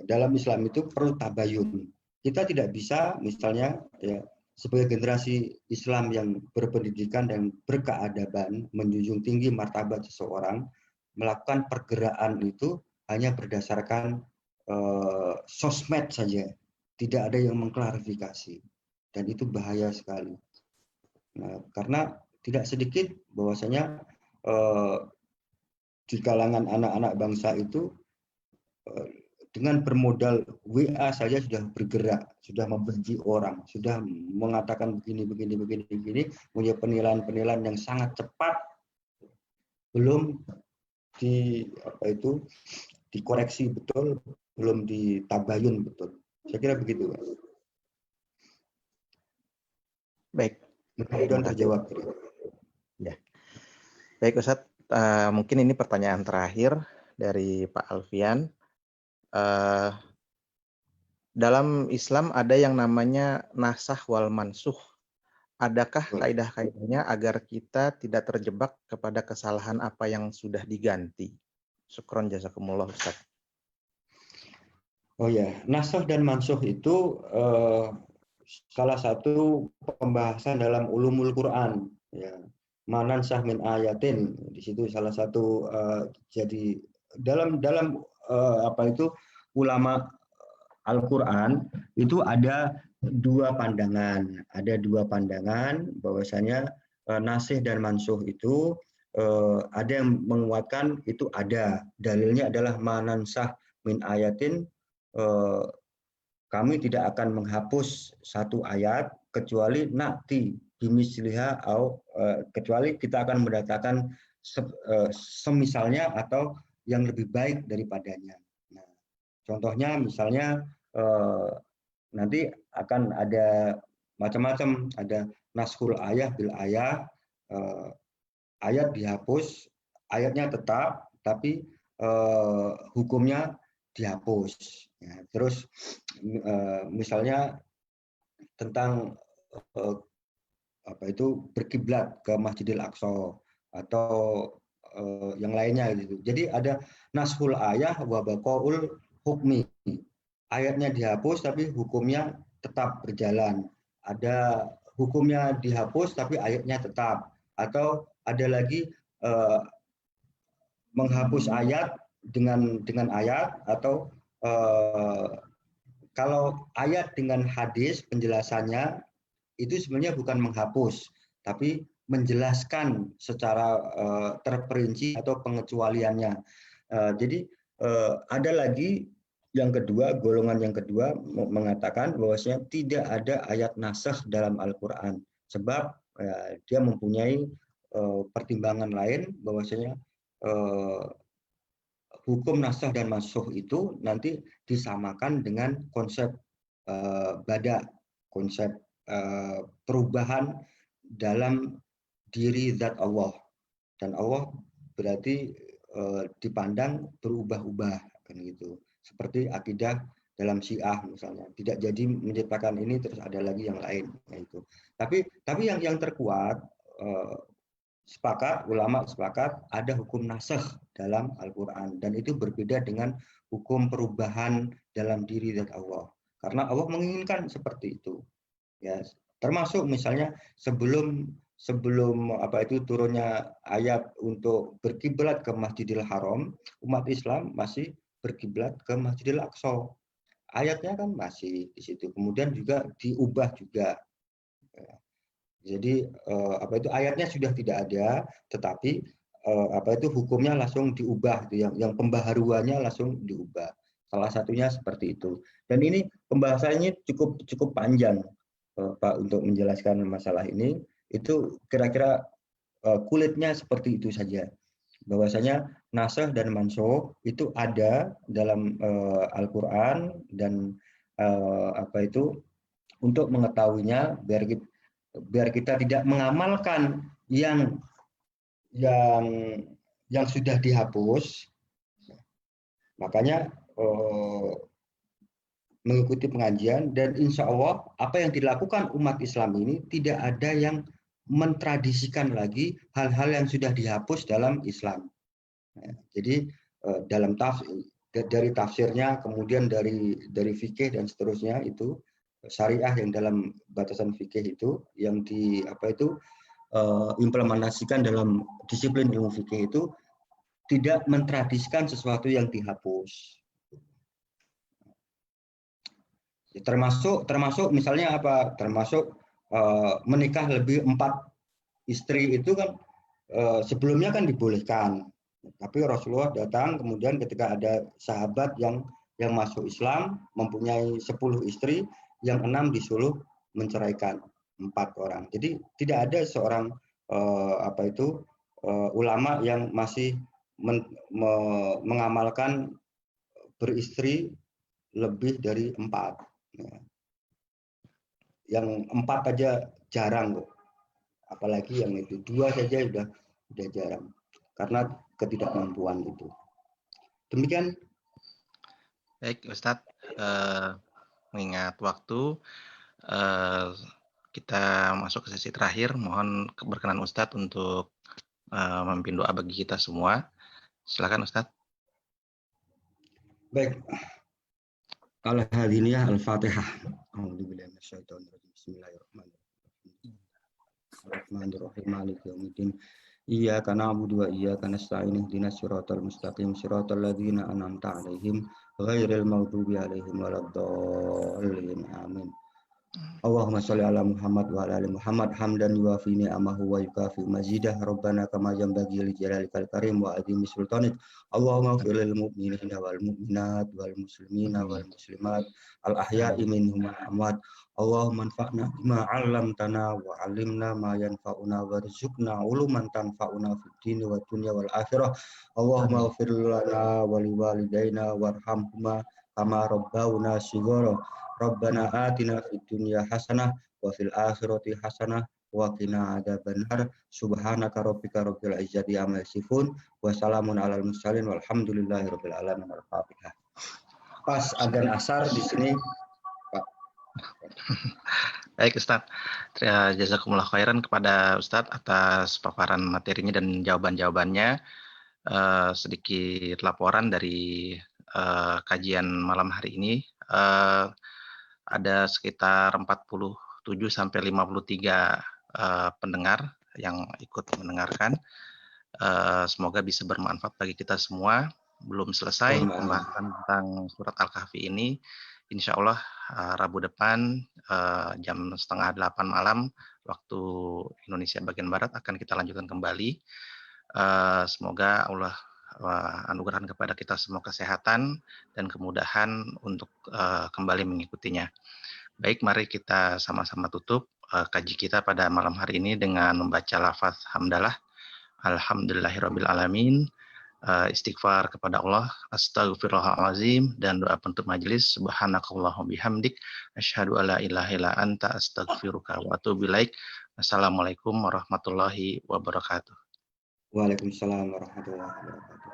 dalam Islam itu perlu tabayun. Kita tidak bisa misalnya ya, sebagai generasi Islam yang berpendidikan dan berkeadaban, menjunjung tinggi martabat seseorang, melakukan pergerakan itu hanya berdasarkan sosmed saja, tidak ada yang mengklarifikasi, dan itu bahaya sekali. Nah, karena tidak sedikit bahwasanya di kalangan anak-anak bangsa itu dengan bermodal WA saja sudah bergerak, sudah membenci orang, sudah mengatakan begini, punya penilaian yang sangat cepat, belum dikoreksi betul, belum ditabayun betul. Saya kira begitu, Pak. Baik. Mudah-mudahan terjawab. Ya. Baik, Ustadz. Mungkin ini pertanyaan terakhir dari Pak Alfian. Dalam Islam ada yang namanya nasakh wal mansuh. Adakah kaidah-kaidahnya agar kita tidak terjebak kepada kesalahan apa yang sudah diganti? Syukron jazakumullah, Ustaz. Oh ya, nasakh dan mansuh itu salah satu pembahasan dalam ulumul Quran. Ya. Manansah min ayatin, di situ salah satu jadi dalam ulama Al-Quran itu ada dua pandangan bahwasanya nasikh dan mansuh itu ada yang menguatkan itu ada dalilnya adalah manansah min ayatin, kami tidak akan menghapus satu ayat kecuali nakti bimisliha kecuali kita akan mendatangkan semisalnya atau yang lebih baik daripadanya. Nah, contohnya misalnya nanti akan ada macam-macam, ada naskhul ayah bil ayah, ayat dihapus, ayatnya tetap, tapi hukumnya dihapus. Ya, terus misalnya tentang berkiblat ke Masjidil Aqsa atau yang lainnya gitu. Jadi ada naskhul ayah wa baqaul hukmi. Ayatnya dihapus tapi hukumnya tetap berjalan. Ada hukumnya dihapus tapi ayatnya tetap. Atau ada lagi menghapus ayat dengan ayat, atau kalau ayat dengan hadis penjelasannya itu sebenarnya bukan menghapus, tapi menjelaskan secara terperinci atau pengecualiannya. Jadi ada lagi yang kedua, golongan yang kedua mengatakan bahwasanya tidak ada ayat nasakh dalam Al-Quran, sebab dia mempunyai pertimbangan lain bahwasanya hukum nasakh dan mansukh itu nanti disamakan dengan konsep bada, konsep perubahan dalam diri zat Allah, dan Allah berarti dipandang berubah-ubah kan gitu, seperti akidah dalam Syiah misalnya, tidak jadi menciptakan ini terus ada lagi yang lain itu. Tapi yang terkuat ulama sepakat ada hukum nasakh dalam Al-Quran, dan itu berbeda dengan hukum perubahan dalam diri zat Allah, karena Allah menginginkan seperti itu. Ya, termasuk misalnya sebelum turunnya ayat untuk berkiblat ke Masjidil Haram, umat Islam masih berkiblat ke Masjidil Aqsa. Ayatnya kan masih di situ. Kemudian juga diubah juga. Jadi ayatnya sudah tidak ada, tetapi hukumnya langsung diubah, yang pembaharuannya langsung diubah. Salah satunya seperti itu. Dan ini pembahasannya cukup panjang, Pak, untuk menjelaskan masalah ini. Itu kira-kira kulitnya seperti itu saja. Bahwasanya naskh dan mansukh itu ada dalam Al-Qur'an dan untuk mengetahuinya biar kita tidak mengamalkan yang sudah dihapus. Makanya mengikuti pengajian, dan insya Allah apa yang dilakukan umat Islam ini tidak ada yang mentradisikan lagi hal-hal yang sudah dihapus dalam Islam. Jadi dari tafsirnya, kemudian dari fikih dan seterusnya, itu syariah yang dalam batasan fikih itu yang implementasikan dalam disiplin ilmu fikih itu tidak mentradisikan sesuatu yang dihapus. Termasuk misalnya apa? Termasuk menikah lebih 4 istri itu kan sebelumnya kan dibolehkan. Tapi Rasulullah datang kemudian ketika ada sahabat yang masuk Islam mempunyai 10 istri, yang 6 disuruh menceraikan 4 orang. Jadi tidak ada seorang ulama yang masih mengamalkan beristri lebih dari 4. Yang 4 aja jarang kok. Apalagi yang itu 2 saja udah jarang. Karena ketidakmampuan itu. Demikian. Baik, Ustadz. Mengingat waktu, kita masuk ke sesi terakhir. Mohon berkenan Ustadz untuk memimpin doa bagi kita semua. Silakan Ustadz. Baik. Al-Hadiniyah Al-Fatihah. A'udzubillahi minasyaitonirrajim. Bismillahirrahmanirrahim. Ar-Rahmanir-Rahim. Maliki yaumiddin. Iyyaka na'budu wa iyyaka nasta'in. Ihdinas siratal mustaqim. Siratal ladzina an'amta 'alaihim ghairil maghdubi 'alaihim waladdallin. Amin. Allahumma sholli ala Muhammad wa ala ali Muhammad hamdan yuwafi ni'amahu wa yukafi mazidah. Rabbana kama yanbaghi li jalalikal karim wa azimi sultanik. Allahumma ighfir lil mu'minina wal mu'minat wal muslimina wal muslimat al ahya'i minhum wal amwat. Allahumma anfa'na bima 'allamtana wa 'allimna ma yanfa'una warzuqna uluman tanfa'una fid dini wad dunya wal akhirah. Allahumma ighfir lana wa liwalidayna warhamhuma kama rabbawna shighara. Rabbana atina fid dunya hasanah wa fil akhirati hasanah wa qina adzabannar. Subhanaka rabbika rabbil izzati amma yasifun wa salamun alal mursalin walhamdulillahi rabbil alamin. Al-Fatihah. Pas adzan asar di sini, Pak. Baik Ustadz, jazakumullah khairan kepada Ustadz atas paparan materinya dan jawaban-jawabannya. Sedikit laporan dari kajian malam hari ini. Ada sekitar 47 sampai 53 pendengar yang ikut mendengarkan. Semoga bisa bermanfaat bagi kita semua. Belum selesai pembahasan tentang surat Al-Kahfi ini. Insya Allah Rabu depan jam 7:30 malam waktu Indonesia bagian Barat akan kita lanjutkan kembali. Semoga Allah anugerahkan kepada kita semua kesehatan dan kemudahan untuk kembali mengikutinya. Baik, mari kita sama-sama tutup kaji kita pada malam hari ini dengan membaca lafaz hamdalah. Alhamdulillahirabbil alamin. Istighfar kepada Allah, astaghfirullahalazim, dan doa penutup majelis, subhanakallahumma bihamdik, asyhadu alla ilaha illa anta, astaghfiruka wa atubu ilaik. Assalamualaikum warahmatullahi wabarakatuh. Waalaikumsalam warahmatullahi wabarakatuh.